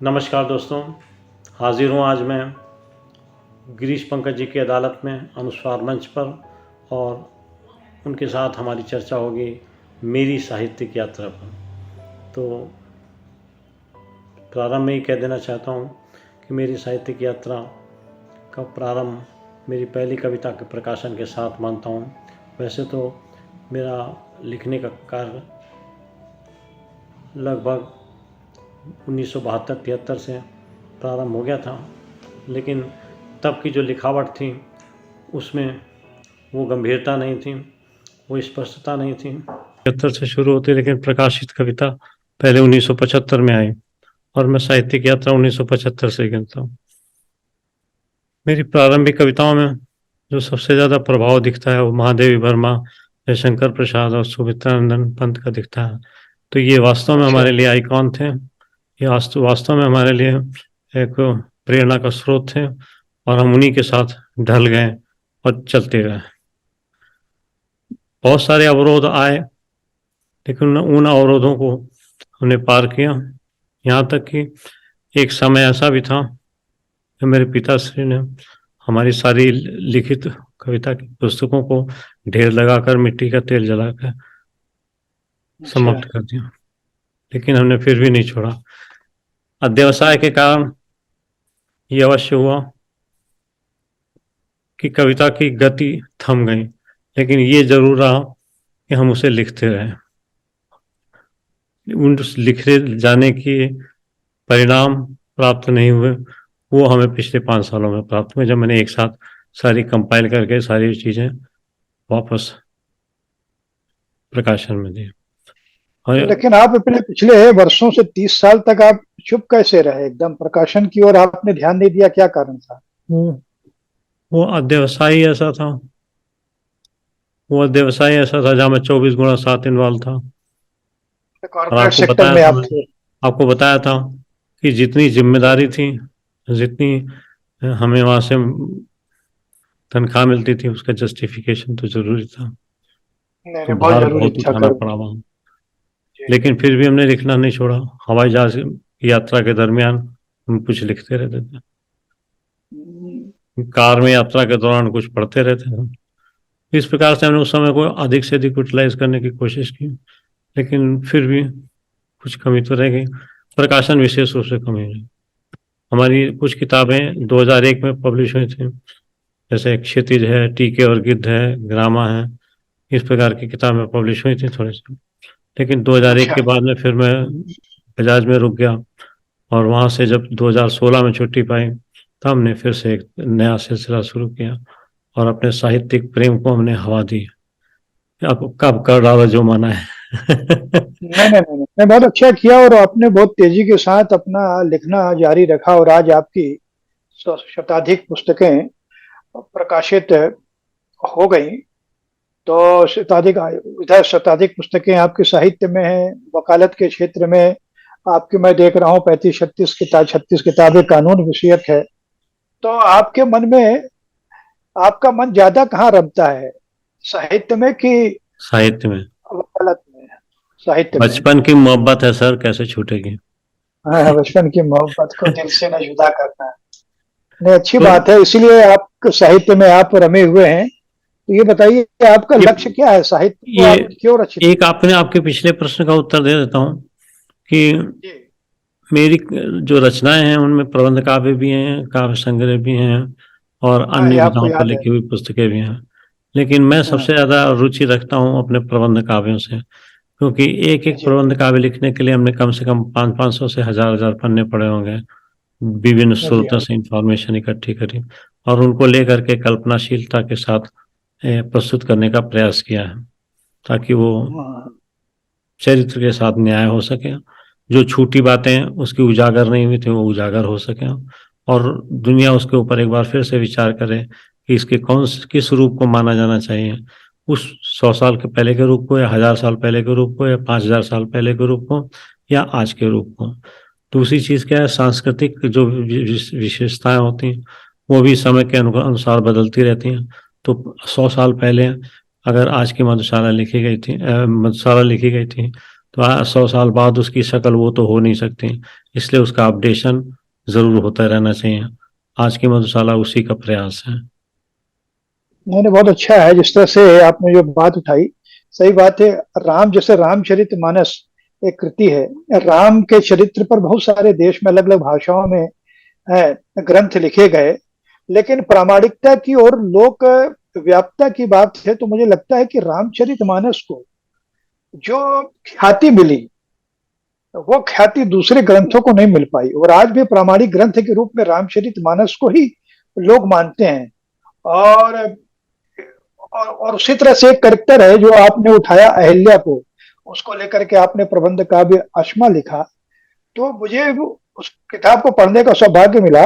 नमस्कार दोस्तों, हाजिर हूँ आज मैं गिरीश पंकज जी की अदालत में अनुस्वार मंच पर, और उनके साथ हमारी चर्चा होगी मेरी साहित्यिक यात्रा पर। तो प्रारंभ में ही कह देना चाहता हूँ कि मेरी साहित्यिक यात्रा का प्रारंभ मेरी पहली कविता के प्रकाशन के साथ मानता हूँ। वैसे तो मेरा लिखने का कार्य लगभग 1972-73 से प्रारंभ हो गया था, लेकिन तब की जो लिखावट थी उसमें वो गंभीरता नहीं थी, वो स्पष्टता नहीं थी। 73 से शुरू होती, लेकिन प्रकाशित कविता पहले 1975 में आई, और मैं साहित्यिक यात्रा 1975 से गिनता हूँ। मेरी प्रारंभिक कविताओं में जो सबसे ज़्यादा प्रभाव दिखता है वो महादेवी वर्मा, जयशंकर प्रसाद और सुमित्रानंदन पंत का दिखता है। तो ये वास्तव में हमारे लिए आइकॉन थे, ये वास्तव में हमारे लिए एक प्रेरणा का स्रोत थे, और हम उन्हीं के साथ ढल गए और चलते गए। बहुत सारे अवरोध आए, लेकिन उन अवरोधों को हमने पार किया। यहाँ तक कि एक समय ऐसा भी था कि मेरे पिताश्री ने हमारी सारी लिखित कविता की पुस्तकों को ढेर लगाकर मिट्टी का तेल जलाकर समाप्त कर दिया, लेकिन हमने फिर भी नहीं छोड़ा। अध्यवसाय के कारण ये अवश्य हुआ कि कविता की गति थम गई, लेकिन ये जरूर रहा कि हम उसे लिखते रहे। उन लिखे जाने के परिणाम प्राप्त नहीं हुए, वो हमें पिछले 5 सालों में प्राप्त हुए, जब मैंने एक साथ सारी कंपाइल करके सारी चीज़ें वापस प्रकाशन में दी। लेकिन आप अपने पिछले वर्षों से 30 साल तक आप चुप कैसे रहे? एकदम प्रकाशन की ओर आपने ध्यान नहीं दिया, क्या कारण था? वो अध्यवसाय ऐसा था, जहाँ मैं 24x7 इन्वॉल्व था। और कॉर्पोरेट सेक्टर में आप थे। आपको बताया था कि जितनी जिम्मेदारी थी, जितनी हमें वहाँ से तनख्वाह मिलती थी, उसका जस्टिफिकेशन तो जरूरी था। नहीं, तो बहुत भार जरूरी बहुत था उठाना कर। पड़ा वहाँ, लेकिन फिर भी हमने लिखना नहीं छोड़ा। हवाई जहाज की यात्रा के दरमियान हम कुछ लिखते रहते थे, कार में यात्रा के दौरान कुछ पढ़ते रहते थे। इस प्रकार से हमने उस समय को अधिक से अधिक यूटिलाइज करने की कोशिश की, लेकिन फिर भी कुछ कमी तो रह गई। प्रकाशन विशेष रूप से कमी रही। हमारी कुछ किताबें 2001 में पब्लिश हुई थी, जैसे क्षितिज है, टीके और गिद्ध है, ग्रामा है, इस प्रकार की किताबें पब्लिश हुई थी थोड़ी सी। लेकिन 2001 के बाद में फिर मैं बजाज में रुक गया, और वहाँ से जब 2016 में छुट्टी पाई, तब हमने फिर से एक नया सिलसिला शुरू किया, और अपने साहित्यिक प्रेम को हमने हवा दी। अब कब कर डालो जो माना है। नहीं नहीं नहीं नहीं, बहुत अच्छा किया और आपने बहुत तेजी के साथ अपना लिखना जारी रखा और आज आपकी शताधिक पुस्तकें प्रकाशित हो गई। तो शताधिक, इधर शताधिक पुस्तकें आपके साहित्य में हैं, वकालत के क्षेत्र में आपकी मैं देख रहा हूँ 36 किताबें कानून विषयक है। तो आपके मन में, आपका मन ज्यादा कहाँ रमता है, साहित्य में कि साहित्य में। वकालत में? साहित्य में। बचपन की मोहब्बत है सर, कैसे छूटेगी। हाँ, बचपन की मोहब्बत को दिल से न जुदा करना। नहीं, अच्छी तो बात है, इसीलिए आप साहित्य में आप रमे हुए हैं। तो ये बताइए आपका ये लक्ष्य क्या है, साहित्य को ये आप क्यों रचित एक आपने आपके पिछले प्रश्न का उत्तर दे देता हूँ कि किए? मेरी जो रचनाएं हैं उनमें प्रबंध काव्य भी हैं, काव्य संग्रह भी हैं, और हाँ, अन्य ये आपको विधाओं पर याद है। लिखी हुई पुस्तकें भी हैं। लेकिन मैं हाँ, सबसे ज्यादा रुचि रखता हूँ अपने प्रबंध काव्यों से, क्योंकि एक एक जी। प्रबंध काव्य लिखने के लिए हमने कम से कम 500 से हजार पन्ने पढ़े होंगे, विभिन्न हाँ जी, स्रोतों हाँ जी। से इंफॉर्मेशन इकट्ठी करी, और उनको लेकर के कल्पनाशीलता के साथ प्रस्तुत करने का प्रयास किया है, ताकि वो हाँ, चरित्र के साथ न्याय हो सके। जो छूटी बातें उसकी उजागर नहीं हुई थी, वो उजागर हो सके, और दुनिया उसके ऊपर एक बार फिर से विचार करे कि इसके किस रूप को माना जाना चाहिए, उस 100 साल के पहले के रूप को, या 1000 साल पहले के रूप को, या 5000 साल पहले के रूप को, या आज के रूप को। दूसरी चीज़ क्या है, सांस्कृतिक जो विशेषताएं होती हैं वो भी समय के अनुसार बदलती रहती हैं। तो 100 साल पहले अगर आज की मधुशाला लिखी गई थी, तो 100 साल बाद उसकी शक्ल वो तो हो नहीं सकती, इसलिए उसका अपडेशन जरूर होता रहना चाहिए। आज की मधुशाला उसी का प्रयास है। मैंने बहुत अच्छा है जिस तरह से आपने जो बात उठाई, सही बात है। राम जैसे रामचरितमानस एक कृति है। राम के चरित्र पर बहुत सारे देश में अलग अलग भाषाओं में है, ग्रंथ लिखे गए, लेकिन प्रामाणिकता की और लोक व्याप्तता की बात है तो मुझे लगता है कि रामचरितमानस को जो ख्याति मिली, वो ख्याति दूसरे ग्रंथों को नहीं मिल पाई, और आज भी प्रामाणिक ग्रंथ के रूप में रामचरितमानस को ही लोग मानते हैं। और और उसी तरह से एक करेक्टर है जो आपने उठाया, अहिल्या को, उसको लेकर के आपने प्रबंध काव्य अश्मा लिखा। तो मुझे उस किताब को पढ़ने का सौभाग्य मिला,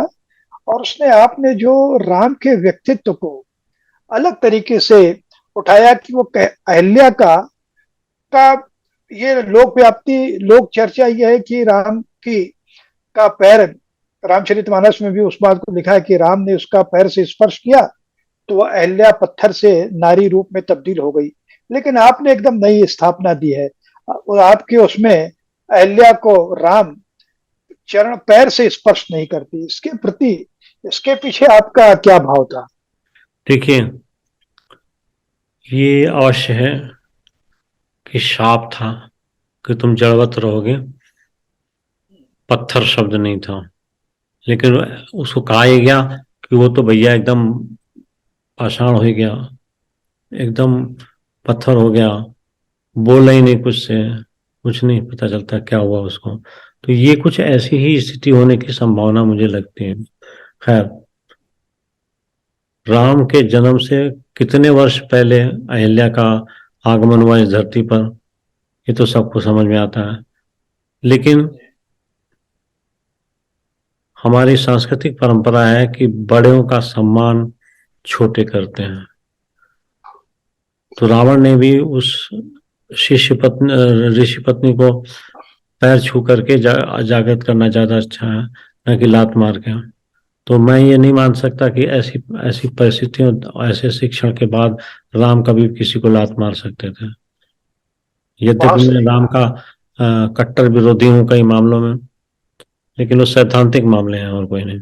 और उसने आपने जो राम के व्यक्तित्व को अलग तरीके से उठाया कि वो अहिल्या का ये लोक व्याप्ति, लोक चर्चा ये है कि राम की का पैर, रामचरितमानस में भी उस बात को लिखा है कि राम ने उसका पैर से स्पर्श किया तो वह अहिल्या पत्थर से नारी रूप में तब्दील हो गई। लेकिन आपने एकदम नई स्थापना दी है, और आपके उसमें अहिल्या को राम चरण पैर से स्पर्श नहीं करती। इसके प्रति, इसके पीछे आपका क्या भाव था? देखिए, ये अवश्य है कि शाप था कि तुम जड़वत रहोगे, पत्थर शब्द नहीं था। लेकिन उसको कहा ही गया कि वो तो भैया एकदम पाषाण हो गया, एकदम पत्थर हो गया, बोला ही नहीं कुछ से, कुछ नहीं पता चलता क्या हुआ उसको। तो ये कुछ ऐसी ही स्थिति होने की संभावना मुझे लगती है। खैर, राम के जन्म से कितने वर्ष पहले अहिल्या का आगमन हुआ इस धरती पर, ये तो सबको समझ में आता है। लेकिन हमारी सांस्कृतिक परंपरा है कि बड़ों का सम्मान छोटे करते हैं। तो रावण ने भी उस शिष्य पत्नी, ऋषि पत्नी को पैर छू करके जागृत करना ज्यादा अच्छा है, न कि लात मार के। तो मैं ये नहीं मान सकता कि ऐसी ऐसी परिस्थितियों, ऐसे शिक्षण के बाद राम कभी किसी को लात मार सकते थे। बहुत यद्यपि मैं सही राम कहा। का कट्टर विरोधी हूँ कई मामलों में, लेकिन वो सैद्धांतिक मामले हैं और कोई नहीं।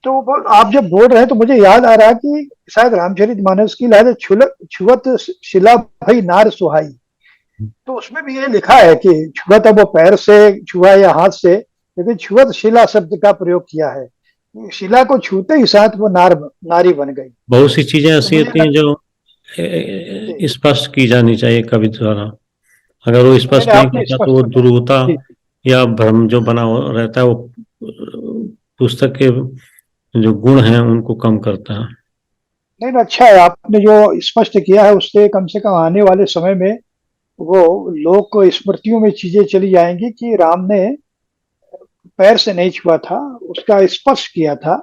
तो आप जब बोल रहे हैं तो मुझे याद आ रहा कि शायद रामचरितमानस की लाइन छुअत शिला भई नार सुहाई, तो उसमें भी ये लिखा है कि छुअत, अब वो पैर से छुआ या हाथ से, लेकिन छुअत शिला शब्द का प्रयोग किया है। शिला को छूते ही साथ वो नारी बन गई। बहुत सी चीजें तो ऐसी मुझे होती हैं लगता जो है, स्पष्ट की जानी चाहिए कवि द्वारा। अगर वो नहीं स्पष्ट नहीं, नहीं आपने करता तो स्पष्ट वो बताया। दुरूहता जी। या भ्रम जो बना रहता है, वो पुस्तक के जो गुण हैं उनको कम करता है। नहीं नहीं, अच्छा है आपने जो स्पष्ट किया है, उससे कम से कम आने वाले समय में वो लोग को स्मृतियों में चीजें चली जाएंगी कि राम ने पैर से नहीं छुआ था, उसका स्पर्श किया था।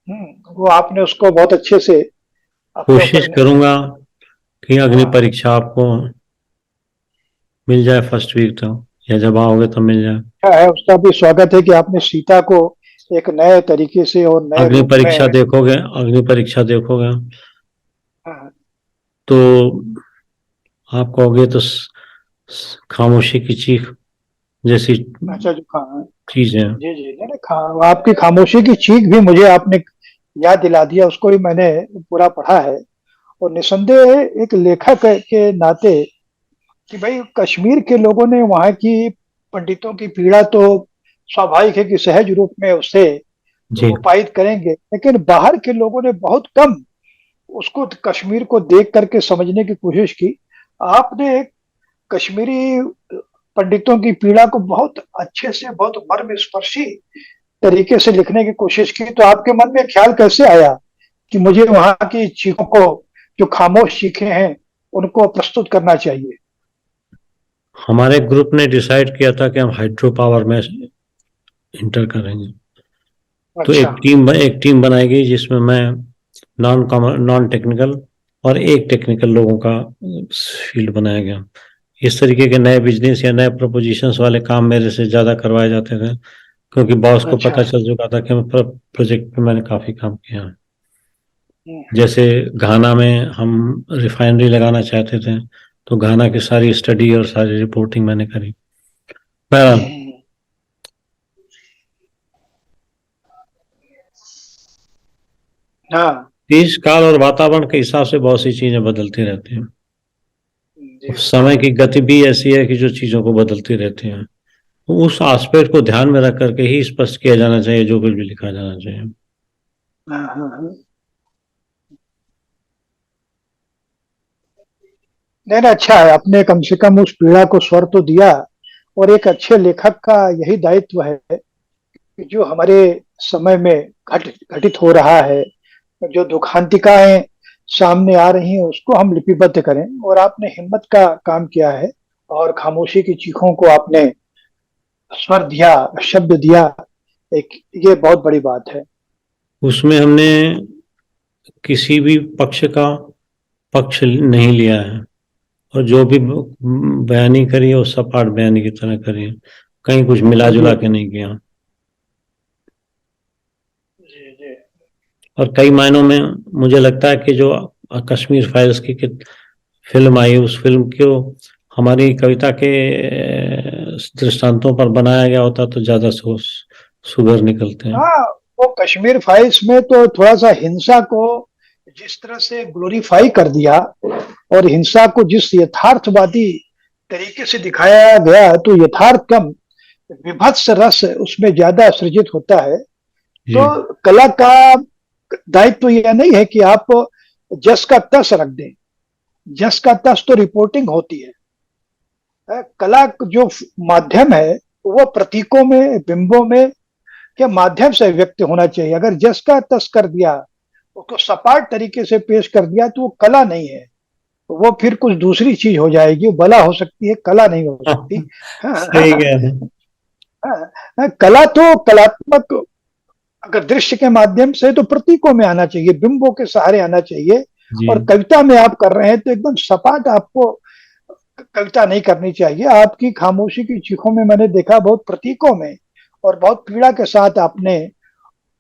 वो आपने उसको बहुत अच्छे से अपने कोशिश ऊपर। करूंगा कि अग्नि हाँ, परीक्षा आपको मिल जाए फर्स्ट वीक तक, या जब आओगे तब मिल जाए। अच्छा है, उसका भी स्वागत है कि आपने सीता को एक नए तरीके से और नए अग्नि रूप परीक्षा में। देखोगे, अग्नि परीक्षा देखोगे हाँ, तो आप कहोगे तो खामोशी की चीख जैसी अच्छा जो हाँ, चीज है। जी जी, नहीं नहीं, आपकी खामोशी की चीख भी मुझे आपने याद दिला दिया, उसको भी मैंने पूरा पढ़ा है। और निसंदेह एक लेखक के नाते कि भाई कश्मीर के लोगों ने वहाँ की पंडितों की पीड़ा तो स्वाभाविक है कि सहज रूप में उसे जी। उपायित करेंगे, लेकिन बाहर के लोगों ने बहुत कम उसको, कश्मीर को देख करके समझने की कोशिश की। आपने कश्मीरी पंडितों की पीड़ा को बहुत अच्छे से, बहुत मर्म स्पर्शी तरीके से लिखने की कोशिश की। तो आपके मन में ख्याल कैसे आया कि मुझे वहां की चीखों को, जो खामोश चीखें हैं, उनको प्रस्तुत करना चाहिए? हमारे ग्रुप ने डिसाइड किया था कि हम हाइड्रो पावर में इंटर करेंगे। तो अच्छा। एक टीम बनाएगी जिसमें मैं नॉन टेक्निकल और एक टेक्निकल लोगों का फील्ड बनाया गया। इस तरीके के नए बिजनेस या नए प्रपोजिशंस वाले काम मेरे से ज्यादा करवाए जाते थे, क्योंकि बॉस को अच्छा। पता चल चुका था कि मैं प्रोजेक्ट पे मैंने काफी काम किया। हम्म, जैसे घाना में हम रिफाइनरी लगाना चाहते थे, तो घाना की सारी स्टडी और सारी रिपोर्टिंग मैंने करी। बहरहाल हाँ देश काल और वातावरण के हिसाब से बहुत सी चीजें बदलती रहती हैं। जी समय की गति भी ऐसी है कि जो चीजों को बदलती रहती है, तो उस एस्पेक्ट को ध्यान में रख करके ही स्पष्ट किया जाना चाहिए जो कुछ भी लिखा जाना चाहिए। हाँ हाँ हाँ। नहीं नहीं, अच्छा है, आपने कम से कम उस पीड़ा को स्वर तो दिया। और एक अच्छे लेखक का यही दायित्व है कि जो हमारे समय में घटित हो रहा है, जो दुखांतिकाएं सामने आ रही हैं, उसको हम लिपिबद्ध करें। और आपने हिम्मत का काम किया है, और खामोशी की चीखों को आपने स्वर दिया, शब्द दिया। एक ये बहुत बड़ी बात है। उसमें हमने किसी भी पक्ष का पक्ष नहीं लिया है, और जो भी बयानी करी है वो सपाट बयानी की तरह करी है, कहीं कुछ मिला जी जुला के जी नहीं किया। जी जी। और कई मायनों में मुझे लगता है कि जो कश्मीर फाइल्स की फिल्म आई, उस फिल्म को हमारी कविता के दृष्टांतों पर बनाया गया होता तो ज्यादा सुगर निकलते हैं। हाँ, वो कश्मीर फाइल्स में तो थोड़ा सा हिंसा को जिस तरह से ग्लोरीफाई कर दिया, और हिंसा को जिस यथार्थवादी तरीके से दिखाया गया, तो यथार्थ कम विभत्स रस उसमें ज्यादा सृजित होता है। तो जी कला का दायित्व तो यह नहीं है कि आप जस का तस रख दें। जस का तस तो रिपोर्टिंग होती है। कला जो माध्यम है, वो प्रतीकों में, बिंबों में के माध्यम से व्यक्त होना चाहिए। अगर जस का तस कर दिया, उसको सपाट तरीके से पेश कर दिया, तो वो कला नहीं है। वो फिर कुछ दूसरी चीज हो जाएगी, वो बला हो सकती है, कला नहीं हो सकती। हाँ, हाँ, हाँ, सही कह रहे हैं। हाँ, हाँ, कला तो कलात्मक, अगर दृश्य के माध्यम से, तो प्रतीकों में आना चाहिए, बिंबों के सहारे आना चाहिए। जी और कविता में आप कर रहे हैं तो एकदम सपाट आपको कविता नहीं करनी चाहिए। आपकी खामोशी की चीखों में मैंने देखा बहुत प्रतीकों में, और बहुत पीड़ा के साथ आपने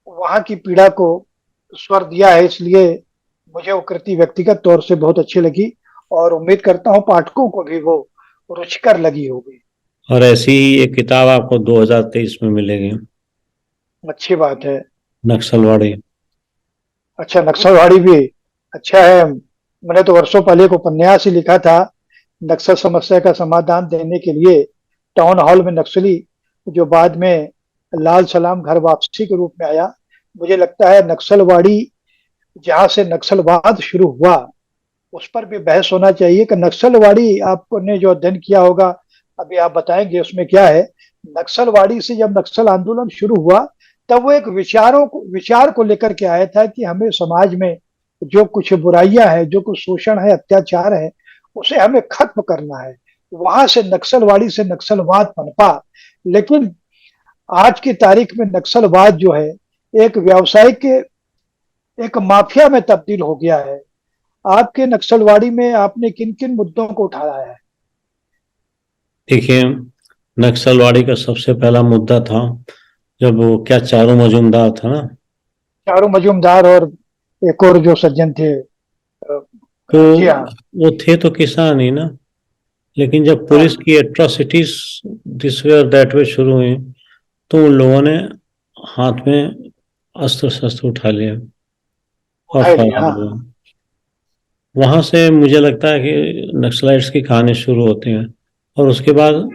वहां की पीड़ा को स्वर दिया है। इसलिए मुझे वो कृति व्यक्तिगत तौर से बहुत अच्छी लगी, और उम्मीद करता हूँ पाठकों को भी वो रुचिकर लगी होगी। और ऐसी ही एक किताब आपको 2023 में मिलेगी, अच्छी बात है। नक्सलवाड़ी। अच्छा, नक्सलवाड़ी भी अच्छा है। मैंने तो वर्षों पहले एक उपन्यास ही लिखा था, नक्सल समस्या का समाधान देने के लिए टाउन हॉल में नक्सली, जो बाद में लाल सलाम घर वापसी के रूप में आया। मुझे लगता है नक्सलवाड़ी जहां से नक्सलवाद शुरू हुआ, उस पर भी बहस होना चाहिए कि नक्सलवाड़ी आपको ने जो अध्ययन किया होगा, अभी आप बताएंगे उसमें क्या है। नक्सलवाड़ी से जब नक्सल आंदोलन शुरू हुआ, तब वो एक विचार को लेकर के आया था कि हमें समाज में जो कुछ बुराइयां हैं, जो कुछ शोषण है, अत्याचार है, उसे हमें खत्म करना है। वहां से नक्सलवाड़ी से नक्सलवाद पनपा। लेकिन आज की तारीख में नक्सलवाद जो है, एक व्यवसायिक, एक माफिया में तब्दील हो गया है। आपके नक्सलवाड़ी में आपने किन किन मुद्दों को उठाया है? देखिए, नक्सलवाड़ी का सबसे पहला मुद्दा था जब वो क्या चारू मजूमदार था ना, चारू मजूमदार और एक और जो सज्जन थे। तो जी हाँ। वो थे तो किसान ही ना, लेकिन जब पुलिस हाँ, की एट्रोसिटीज दिस वे और दैट वे शुरू हुई, तो उन लोगों ने हाथ में अस्त्र शस्त्र उठा लिया और उठाई लिया, फरार हाँ हुए। हाँ। वहां से मुझे लगता है कि नक्सलाइट्स की कहानी शुरू होती है। और उसके बाद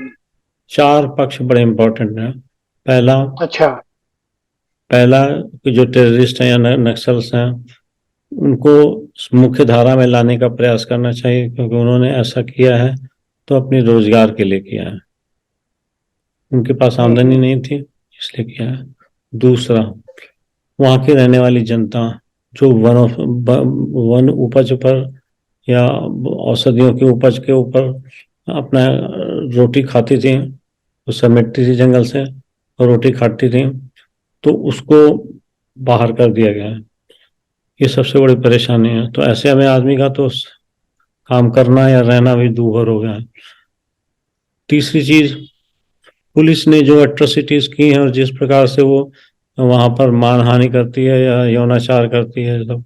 चार पक्ष बड़े इंपॉर्टेंट हैं। पहला अच्छा। पहला कि जो टेररिस्ट हैं या नक्सल्स हैं, उनको मुख्य धारा में लाने का प्रयास करना चाहिए, क्योंकि उन्होंने ऐसा किया है तो अपनी रोजगार के लिए किया है, उनके पास आमदनी हम्म। नहीं थी इसलिए किया है। दूसरा, वहाँ की रहने वाली जनता जो वन उपज पर या औषधियों की उपज के ऊपर अपना रोटी खाती थी, उस समेटती थी जंगल से और रोटी खाती थी, तो उसको बाहर कर दिया गया है। ये सबसे बड़ी परेशानी है। तो ऐसे हमें आदमी का तो काम करना या रहना भी दूभर हो गया है। तीसरी चीज, पुलिस ने जो एट्रोसिटीज की हैं और जिस प्रकार से वो वहां पर मानहानि करती है या यौनाचार करती है, सब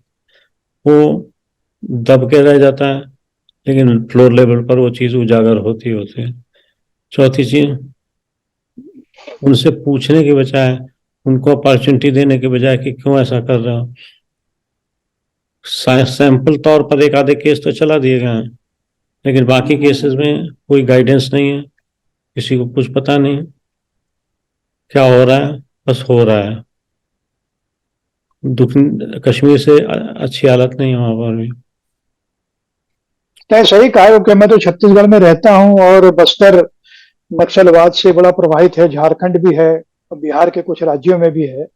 वो दब के रह जाता है। लेकिन फ्लोर लेवल पर वो चीज उजागर होती होती है। चौथी चीज, उनसे पूछने के बजाय, उनको अपॉर्चुनिटी देने के बजाय कि क्यों ऐसा कर रहे हो, सैंपल तौर पर एक आधे केस तो चला दिए गए हैं, लेकिन बाकी केसेस में कोई गाइडेंस नहीं है, किसी को कुछ पता नहीं क्या हो रहा है, बस हो रहा है। दुख, कश्मीर से अच्छी हालत नहीं है वहां पर भी। नहीं, सही कहा, क्योंकि मैं तो छत्तीसगढ़ में रहता हूँ और बस्तर नक्सलवाद से बड़ा प्रभावित है, झारखंड भी है और बिहार के कुछ राज्यों में भी है।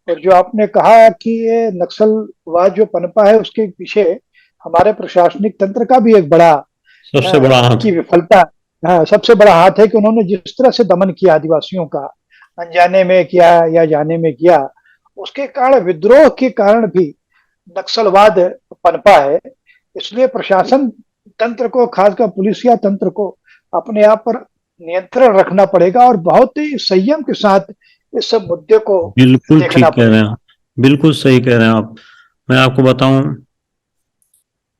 और जो आपने कहा कि ये नक्सलवाद जो पनपा है उसके पीछे हमारे प्रशासनिक तंत्र का भी एक बड़ा सबसे बड़ा हाथ। की विफलता, हाँ, सबसे बड़ा हाथ है कि उन्होंने जिस तरह से दमन किया आदिवासियों का, अनजाने में किया या जाने में किया, उसके कारण, विद्रोह के कारण भी नक्सलवाद पनपा है। इसलिए प्रशासन तंत्र को, खासकर पुलिसिया तंत्र को अपने आप पर नियंत्रण रखना पड़ेगा और बहुत ही संयम के साथ इस सब मुद्दे को बिल्कुल देखना ठीक कह रहे हैं पड़ेगा। आप, बिल्कुल सही कह रहे हैं आप। मैं आपको बताऊं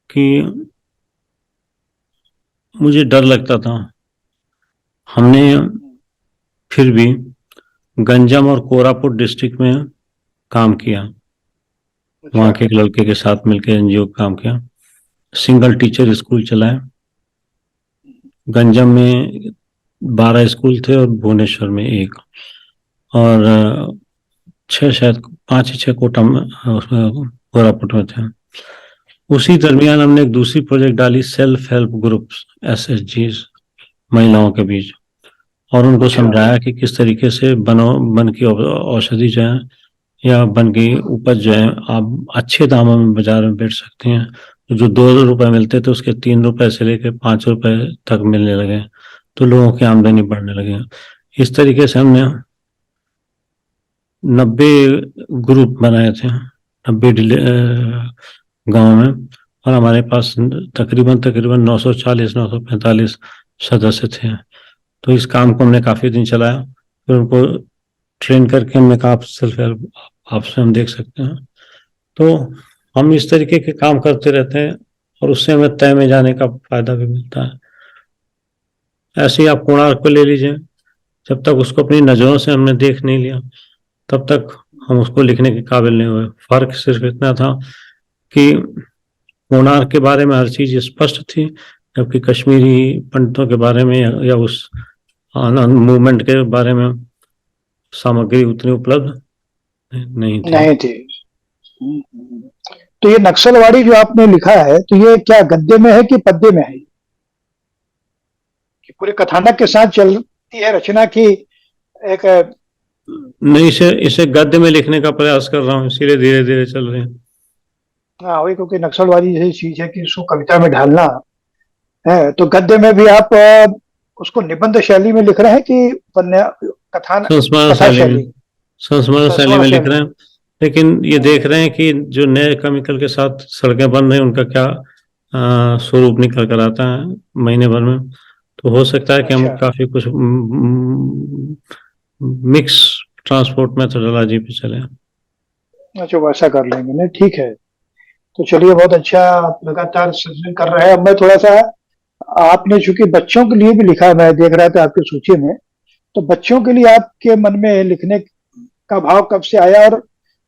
कि मुझे डर लगता था। हमने फिर भी गंजम और कोरापुट डिस्ट्रिक्ट में काम किया, वहाँ अच्छा। के एक लड़के के साथ मिलकर एनजीओ काम किया, सिंगल टीचर स्कूल चलाए। गंजम में 12 स्कूल थे और भुवनेश्वर में एक, और छः, शायद 5 या 6 कोटा में, उसमें कोरापुट में थे। उसी दरमियान हमने एक दूसरी प्रोजेक्ट डाली, सेल्फ हेल्प ग्रुप्स, SHGs, महिलाओं के बीच, और उनको अच्छा। समझाया कि किस तरीके से बन की औषधि जो है या बन की उपज जो है आप अच्छे दामों में बाजार में बेच सकते हैं। तो जो 2 रुपए मिलते थे उसके 3 रुपए से लेकर 5 रुपए तक मिलने लगे, तो लोगों की आमदनी बढ़ने लगी। इस तरीके से हमने 90 ग्रुप बनाए थे, 90 गाँव में, और हमारे पास तकरीबन तकरीबन 940 945 सदस्य थे। तो इस काम को हमने काफी दिन चलाया, फिर उनको ट्रेन करके हमने कहा आप सेल्फ हेल्प आपसे हम देख सकते हैं। तो हम इस तरीके के काम करते रहते हैं और उससे हमें तय में जाने का फायदा भी मिलता है। ऐसे ही आप कोणार्क को ले लीजिए, जब तक उसको अपनी नजरों से हमने देख नहीं लिया तब तक हम उसको लिखने के काबिल नहीं हुए। फर्क सिर्फ इतना था कि कोणार्क के बारे में हर चीज स्पष्ट थी, जबकि कश्मीरी पंडितों के बारे में या उस मूवमेंट के बारे में सामग्री उतनी उपलब्ध नहीं थी। नहीं थी। तो ये नक्सलवाड़ी जो आपने लिखा है, तो ये क्या गद्य में है कि पद्य में है, कि पूरे कथानक के साथ चलती है रचना की एक? नहीं, इसे इसे गद्य में लिखने का प्रयास कर रहा हूँ, इसीलिए धीरे धीरे चल रहे हैं। हाँ, वही, क्योंकि नक्सलवादी यही चीज है कि इसको कविता में ढालना है। तो गद्य में भी आप उसको निबंध शैली में लिख रहे हैं कि कथान संस्मरण कथा शैली में, शैली, संस्मरण शैली संस्मरण में लिख शैली? रहे हैं। लेकिन ये देख रहे हैं कि जो नए केमिकल के साथ सड़कें बन रही हैं उनका क्या स्वरूप निकल कर आता है महीने भर में। तो हो सकता है कि हम अच्छा। काफी कुछ मिक्स ट्रांसपोर्ट मेथोडोलॉजी पे चले। अच्छा, वैसा कर लेंगे, नहीं ठीक है। तो चलिए, बहुत अच्छा, आप लगातार सर्जन कर रहे हैं। अब मैं थोड़ा सा, आपने चूंकि बच्चों के लिए भी लिखा है, मैं देख रहा था आपकी सूची में, तो बच्चों के लिए आपके मन में लिखने का भाव कब से आया और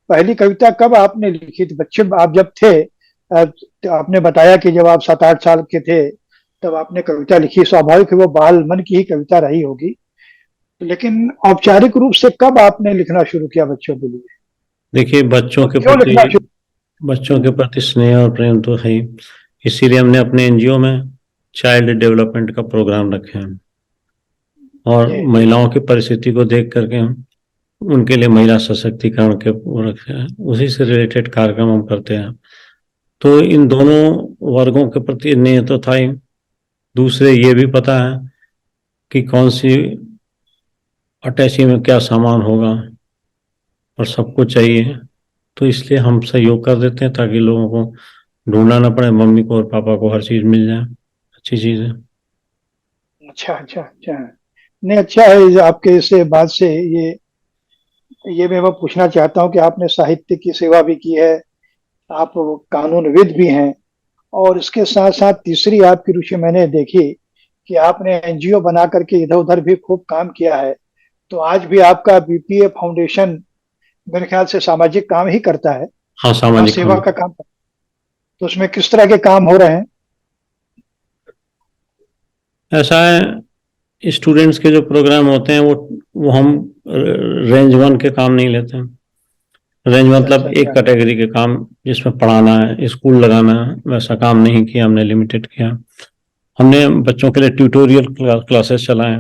पहली कविता कब आपने लिखी थी? बच्चे आप जब थे, तो आपने बताया कि जब आप 7-8 साल के थे तब आपने कविता लिखी, स्वाभाविक है वो बाल मन की ही कविता रही होगी। लेकिन औपचारिक रूप से कब आपने लिखना शुरू किया बच्चों के लिए, देखिए, और क्यों लिखना शुरू? बच्चों के प्रति स्नेह और प्रेम तो है ही, इसीलिए हमने अपने एनजीओ में चाइल्ड डेवलपमेंट का प्रोग्राम रखे हैं, और जी। महिलाओं की परिस्थिति को देख करके हम उनके लिए महिला सशक्तिकरण के वो रखे हैं, उसी से रिलेटेड कार्यक्रम हम करते हैं। तो इन दोनों वर्गों के प्रति स्नेह तो था ही, दूसरे ये भी पता है कि कौन सी अटैची में क्या सामान होगा, और सबको चाहिए। तो इसलिए हम सहयोग कर देते हैं ताकि लोगों को ढूंढना ना पड़े, मम्मी को और पापा को हर चीज मिल जाए, अच्छी चीज है। अच्छा, अच्छा, अच्छा। नहीं, अच्छा है, आपके इस बात से ये मैं पूछना चाहता हूँ कि आपने साहित्य की सेवा भी की है, आप कानूनविद भी हैं, और इसके साथ साथ तीसरी आपकी रुचि मैंने देखी कि आपने एनजीओ बना करके इधर उधर भी खूब काम किया है। तो आज भी आपका बीपीए फाउंडेशन मेरे ख्याल से सामाजिक काम ही करता है, हाँ, समाज सामाजिक सेवा काम। का काम। तो उसमें किस तरह के काम हो रहे हैं? ऐसा है, स्टूडेंट्स के जो प्रोग्राम होते हैं वो हम रेंज वन के काम नहीं लेते हैं। रेंज अच्छा मतलब अच्छा एक अच्छा। कैटेगरी के काम, जिसमें पढ़ाना है, स्कूल लगाना है, वैसा काम नहीं किया हमने, लिमिटेड किया। हमने बच्चों के लिए ट्यूटोरियल क्लासेस चलाए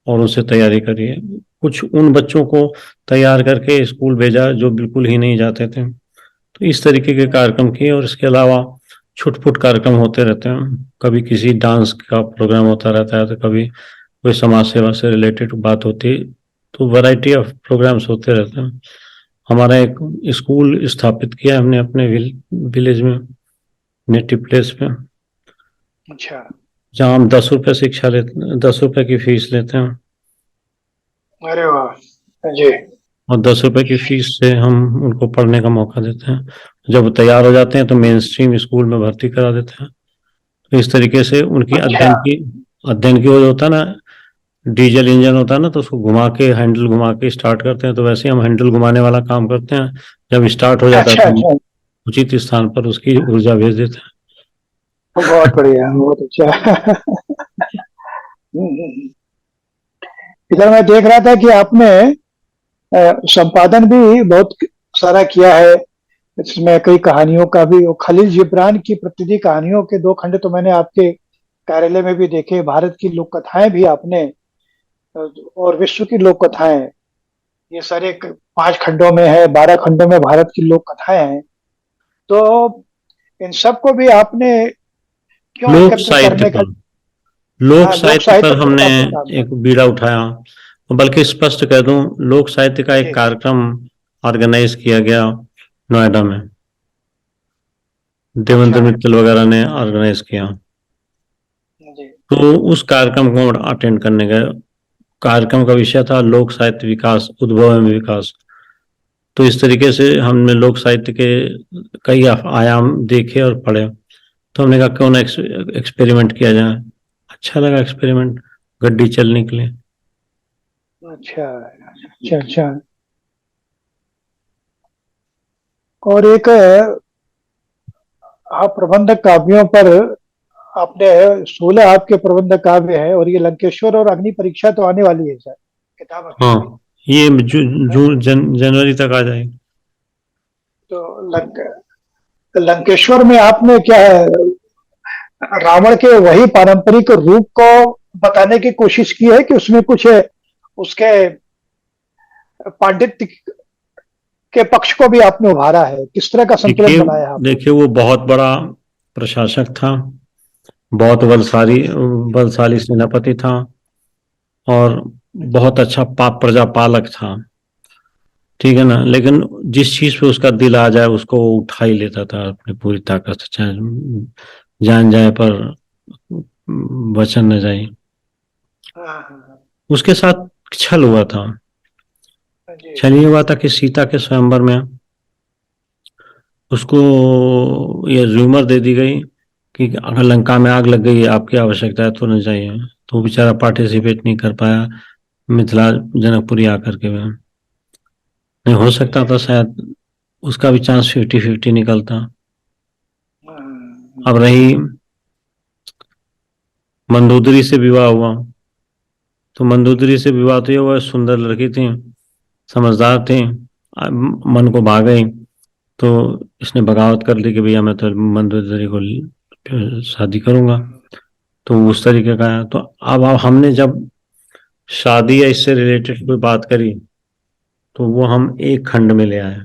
और उससे तैयारी करी है। कुछ उन बच्चों को तैयार करके स्कूल भेजा जो बिल्कुल ही नहीं जाते थे। तो इस तरीके के कार्यक्रम किए, और इसके अलावा छुटपुट कार्यक्रम होते रहते हैं। कभी किसी डांस का प्रोग्राम होता रहता है, तो कभी कोई समाज सेवा से रिलेटेड बात होती है। तो वैरायटी ऑफ प्रोग्राम्स होते रहते हैं। हमारा एक स्कूल स्थापित किया हमने अपने विलेज में, नेटिव प्लेस पे, अच्छा। जहाँ हम 10 रुपये शिक्षा लेते, 10 रुपये की फीस लेते हैं। अरे वाह जी। और 10 रुपए की फीस से हम उनको पढ़ने का मौका देते हैं। जब वो तैयार हो जाते हैं तो मेन स्ट्रीम स्कूल में भर्ती करा देते हैं। तो इस तरीके से उनकी अच्छा अध्ययन की वो जो होता है ना, डीजल इंजन होता है ना, तो उसको घुमा के, हैंडल घुमा के स्टार्ट करते हैं। तो वैसे ही हम हैंडल घुमाने वाला काम करते हैं। जब स्टार्ट हो जाता है अच्छा तो हम अच्छा। उचित स्थान पर उसकी ऊर्जा भेज देते हैं। बहुत बढ़िया, बहुत अच्छा। इधर मैं देख रहा था कि आपने संपादन भी बहुत सारा किया है। इसमें कई कहानियों का भी, वो खलील जिब्रान की प्रतिदिन कहानियों के 2 खंड तो मैंने आपके कार्यालय में भी देखे। भारत की लोक कथाएं भी आपने, और विश्व की लोक कथाएं, ये सारे 5 खंडों में है, 12 खंडों में भारत की लोक कथाएं हैं। तो इन सबको भी आपने क्यों लोक एकत्र साहित्य करने का? पर लोक हाँ, लोक साहित्य साहित्य पर पर हमने आपने काम किया। एक बीड़ा उठाया। बल्कि स्पष्ट कह दूं, लोक साहित्य का एक जी कार्यक्रम ऑर्गेनाइज किया गया नोएडा में। अच्छा। देवेंद्र मित्तल वगैरह ने ऑर्गेनाइज किया। जी तो उस कार्यक्रम को अटेंड करने गए। कार्यक्रम का विषय था लोक साहित्य विकास, उद्भव एवं विकास। तो इस तरीके से हमने लोक साहित्य के कई आयाम देखे और पढ़े। तो हमने कहा क्यों ना एक्सपेरिमेंट किया जाए। अच्छा लगा एक्सपेरिमेंट, गड्डी चल निकले। अच्छा अच्छा अच्छा। और एक आप प्रबंधक काव्यों पर आपने 16 आपके प्रबंधक काव्य है, और ये लंकेश्वर और अग्नि परीक्षा तो आने वाली है सर, किताब आने वाली हाँ, ये है। जनवरी तक आ जाएगी। तो लंकेश्वर में आपने क्या है, रावण के वही पारंपरिक रूप को बताने की कोशिश की है कि उसमें कुछ उसके पांडित्य के पक्ष को भी आपने उभारा है? किस तरह का संतुलन देखिए बनाया है आपने? देखिए वो बहुत बड़ा प्रशासक था, बहुत बलशाली बलशाली सेनापति था, और बहुत अच्छा प्रजापालक था। ठीक है ना, लेकिन जिस चीज पे उसका दिल आ जाए उसको वो उठा ही लेता था अपनी पूरी ताकत से, चाहे जान जाए पर वचन न जाए। हाँ हाँ हाँ। उसके साथ छल हुआ था। जी छल ये हुआ था कि सीता के स्वयंवर में उसको ये र्यूमर दे दी गई कि अगर लंका में आग लग गई है, आपकी आवश्यकता है तो न जाइए। तो वो बेचारा पार्टिसिपेट नहीं कर पाया मिथिला, जनकपुरी आकर के वह नहीं हो सकता जी। था शायद, उसका भी चांस 50-50 निकलता। हाँ, अब रही मंदोदरी से विवाह हुआ। तो मंदोदरी से विवाह तो ये हुआ, सुंदर लड़की थी, समझदार थी, मन को भा गई। तो इसने बगावत कर ली कि भैया मैं तो मंदोदरी को शादी करूंगा। तो उस तरीके का है। तो अब हमने जब शादी या इससे रिलेटेड कोई बात करी, तो वो हम एक खंड में ले आए,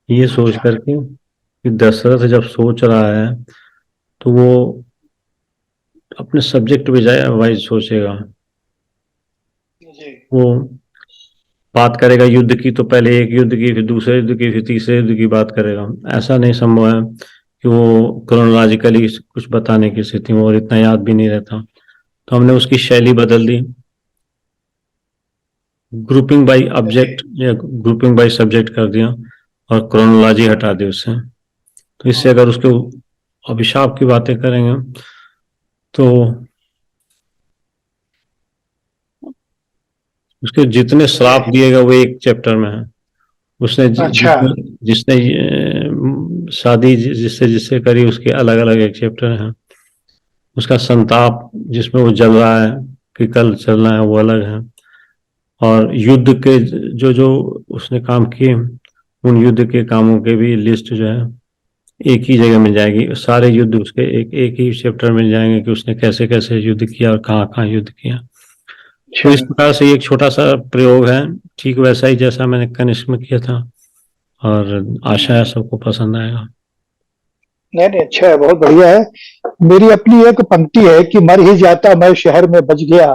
ये सोच अच्छा करके कि दशरथ जब सोच रहा है तो वो अपने सब्जेक्ट वाइज सोचेगा। जी। वो बात करेगा युद्ध की, तो पहले एक युद्ध की, फिर दूसरे युद्ध की, फिर तीसरे युद्ध की बात करेगा। ऐसा नहीं संभव है कि वो क्रोनोलॉजिकली कुछ बताने की स्थिति में, और इतना याद भी नहीं रहता। तो हमने उसकी शैली बदल दी, ग्रुपिंग बाय जी ऑब्जेक्ट या ग्रुपिंग बाय सब्जेक्ट कर दिया, और क्रोनोलॉजी हटा दी उससे। तो इससे अगर उसके अभिशाप की बातें करेंगे तो उसके जितने श्राप दिए गए वो एक चैप्टर में है। उसने अच्छा। जिसने जिसने शादी जिससे जिससे करी उसके अलग अलग एक चैप्टर है। उसका संताप जिसमें वो जल रहा है कि कल चलना है वो अलग है। और युद्ध के जो जो उसने काम किए उन युद्ध के कामों के भी लिस्ट जो है एक ही जगह मिल जाएगी। सारे युद्ध उसके एक एक ही चैप्टर मिल जाएंगे कि उसने कैसे कैसे युद्ध किया और कहाँ कहाँ युद्ध किया। तो अच्छा। इस प्रकार से ये एक छोटा सा प्रयोग है, ठीक वैसा ही जैसा मैंने कनिष्क में किया था। और आशा है सबको पसंद आएगा। नहीं नहीं, अच्छा है, बहुत बढ़िया है। मेरी अपनी एक पंक्ति है कि मर ही जाता मैं शहर में बच गया,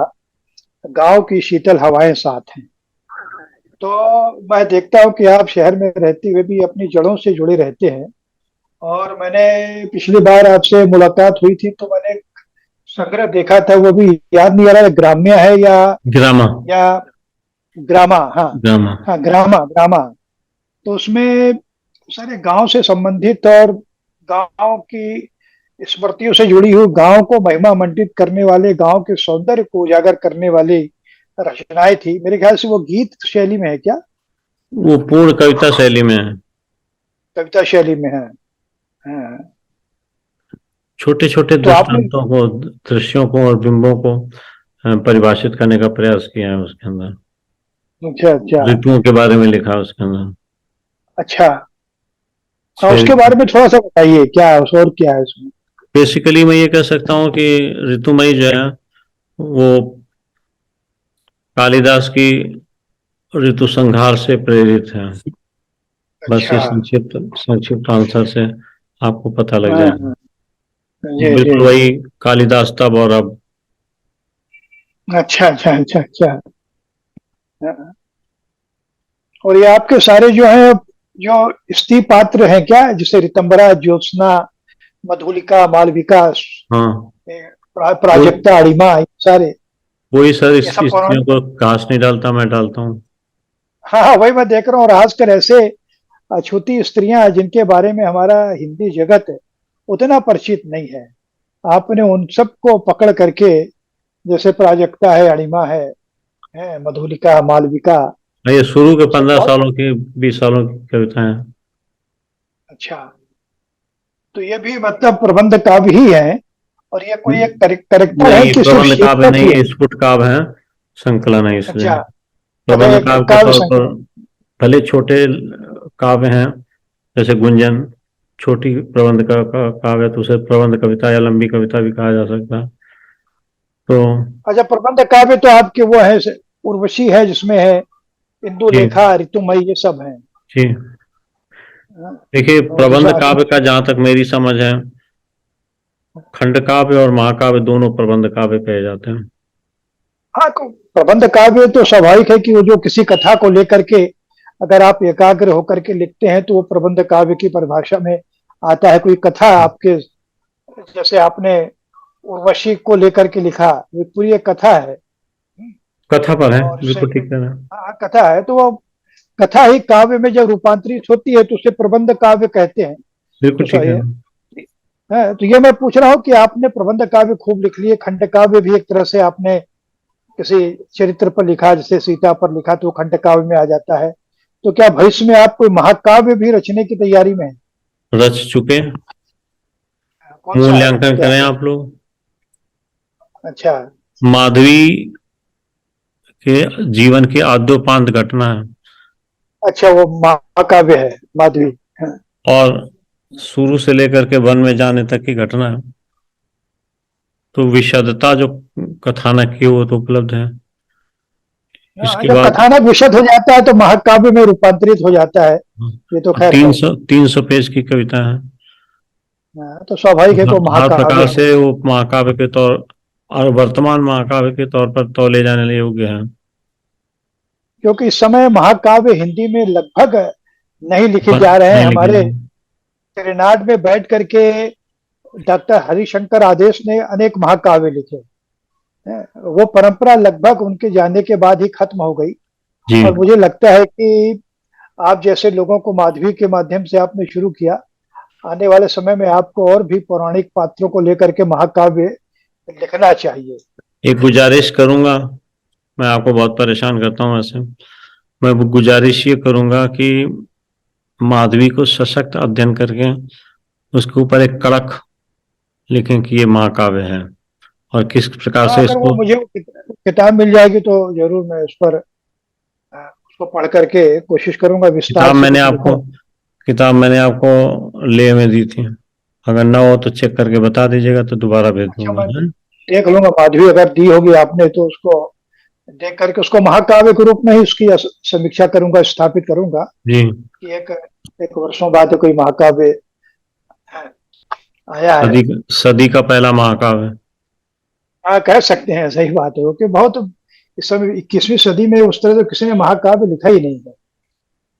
गांव की शीतल हवाएं साथ हैं। तो मैं देखता हूँ कि आप शहर में रहते हुए भी अपनी जड़ों से जुड़े रहते हैं। और मैंने पिछली बार आपसे मुलाकात हुई थी तो मैंने एक संग्रह देखा था, वो भी याद नहीं आ रहा है, ग्राम्य है ग्रामा। या ग्रामा। हाँ ग्रामा। हाँ, ग्रामा ग्रामा। तो उसमें सारे गांव से संबंधित और गांव की स्मृतियों से जुड़ी हुई, गांव को महिमा मंडित करने वाले, गांव के सौंदर्य को उजागर करने वाली रचनाएं थी। मेरे ख्याल से वो गीत शैली में है क्या? वो पूर्ण कविता शैली में है। कविता शैली में है। हाँ। छोटे छोटे तो आपने, दृष्टांतों को, दृश्यों को और बिंबों को परिभाषित करने का प्रयास किया है उसके अंदर। अच्छा अच्छा ऋतुओं के बारे में लिखा है उसके अंदर। अच्छा। हाँ, फिर उसके बारे में थोड़ा सा बताइए, क्या है और क्या है उसमें? बेसिकली मैं ये कह सकता हूँ कि ऋतुमयी जो है वो कालिदास की ऋतु संहार से प्रेरित है। बस अच्छा। ये संक्षिप्त संक्षिप्त आंसर से आपको पता लग हाँ जाएगा। हाँ, जी जी। बिल्कुल वही कालिदास तब और अब। अच्छा अच्छा अच्छा अच्छा। हाँ। और ये आपके सारे जो है, जो स्त्री पात्र हैं क्या, जैसे रितंबरा, ज्योत्सना, मधुलिका, मालविका, हाँ, वो प्राजक्ता, अणिमा, ये सारे, वही सर, ये इस सब स्त्रियों को घास नहीं डालता, मैं डालता हूँ। हाँ हाँ, वही मैं देख रहा हूँ। और खासकर ऐसे अछूती स्त्रियां जिनके बारे में हमारा हिंदी जगत उतना परिचित नहीं है, आपने उन सबको पकड़ करके, जैसे प्राजक्ता है, अणिमा है मधुलिका, मालविका, ये शुरू के सब 15 बहुत। सालों की 20 सालों की कविताएं हैं। अच्छा, तो ये भी मतलब प्रबंध काव्य ही है? और ये कोई एक करेक्टर है नहीं, कि सिर्फ प्रबंध काव्य शीर्षक नहीं ही है? है, स्फुट काव्य है, संकलन है इसलिए। अच्छा। अच्छा, प्रबंध एक काव्य के काव्य तौर पर संकलन। भले छोटे काव्य हैं, जैसे गुंजन छोटी प्रबंध काव्य है, तो उसे प्रबंध कविता या लंबी कविता भी कहा जा सकता है। तो अच्छा, प्रबंध काव्य तो आपके वो है, उर्वशी है जिसमें है जी इंदुलेखा, ऋतुमयी, ये सब है। जी, हाँ, देखिए बहुत प्रबंध सारे। काव्य का जहां तक मेरी समझ है, खंड काव्य और महाकाव्य दोनों प्रबंध काव्य कहे जाते हैं। हाँ, तो प्रबंध काव्य तो स्वाभाविक है कि वो जो किसी कथा को लेकर के अगर आप एकाग्र होकर के लिखते हैं तो वो प्रबंध काव्य की परिभाषा में आता है। कोई कथा आपके, जैसे आपने उर्वशी को लेकर के लिखा, ये पूरी एक कथा है। कथा पर है, और से, बिल्कुल ठीक है ना। हाँ, कथा है, तो वो कथा ही काव्य में जब रूपांतरित होती है तो उसे प्रबंध काव्य कहते हैं। तो बिल्कुल ठीक सही है। है। हाँ, तो ये मैं पूछ रहा हूँ कि आपने प्रबंध काव्य खूब लिख लिए, खंड काव्य भी एक तरह से आपने किसी चरित्र पर लिखा, जैसे सीता पर लिखा तो वो खंड काव्य में आ जाता है। तो क्या भविष्य में आप कोई महाकाव्य भी रचने की तैयारी में है? रच चुके, कौन सा है, मूल्यांकन क्या? करें आप लोग। अच्छा माधवी के जीवन की आद्योपांत घटना है। अच्छा, वो महाकाव्य है, माधवी। हाँ, और शुरू से लेकर के वन में जाने तक की घटना है। तो विशदता जो कथानक की वो तो उपलब्ध है। हाँ, इसके जब बाद कथानक विशद हो जाता है तो महाकाव्य में रूपांतरित हो जाता है। ये तो खैर है। 300 पेज की कविता है। हाँ, तो स्वाभाविक है कि वो हर महाकाव्य प्रकार है। से वो महाकाव्य के तौर और वर्तमान महाकाव्य के तौर पर तौले जाने योग्य है। क्योंकि इस समय महाकाव्य हिंदी में लगभग नहीं लिखे बन जा रहे हैं। नहीं लिखे हमारे हैं। तेरेनाड में बैठ करके डॉक्टर हरिशंकर आदेश ने अनेक महाकाव्य लिखे हैं। वो परंपरा लगभग उनके जाने के बाद ही खत्म हो गई। जी और मुझे लगता है कि आप जैसे लोगों को माधवी के माध्यम से आपने शुरू किया, आने वाले समय में आपको और भी पौराणिक पात्रों को लेकर के महाकाव्य लिखना चाहिए। एक गुजारिश करूंगा, मैं आपको बहुत परेशान करता हूँ ऐसे, मैं वो गुजारिश ये करूंगा कि माधवी को सशक्त अध्ययन करके उसके ऊपर एक कड़क लिखें कि ये महाकाव्य है और किस प्रकार हाँ, से अगर वो इसको। मुझे किताब मिल जाएगी तो जरूर मैं उस पर उसको पढ़ करके कोशिश करूंगा विस्तार किताब से मैंने कुछ आपको लिखूं। किताब मैंने आपको ले में दी थी, अगर ना हो तो चेक करके बता दीजिएगा तो दोबारा भेज अच्छा, दूंगा, मैं है। देख लूंगा, माधवी अगर दी होगी आपने तो उसको देख करके उसको महाकाव्य के रूप में ही उसकी समीक्षा करूंगा, स्थापित करूंगा जी। कि एक एक वर्षों बाद कोई महाकाव्य आया है। सदी सदी का पहला महाकाव्य। हाँ, कह सकते हैं, सही बात है, क्योंकि बहुत इस समय 21वीं सदी में उस तरह से किसी ने महाकाव्य लिखा ही नहीं है,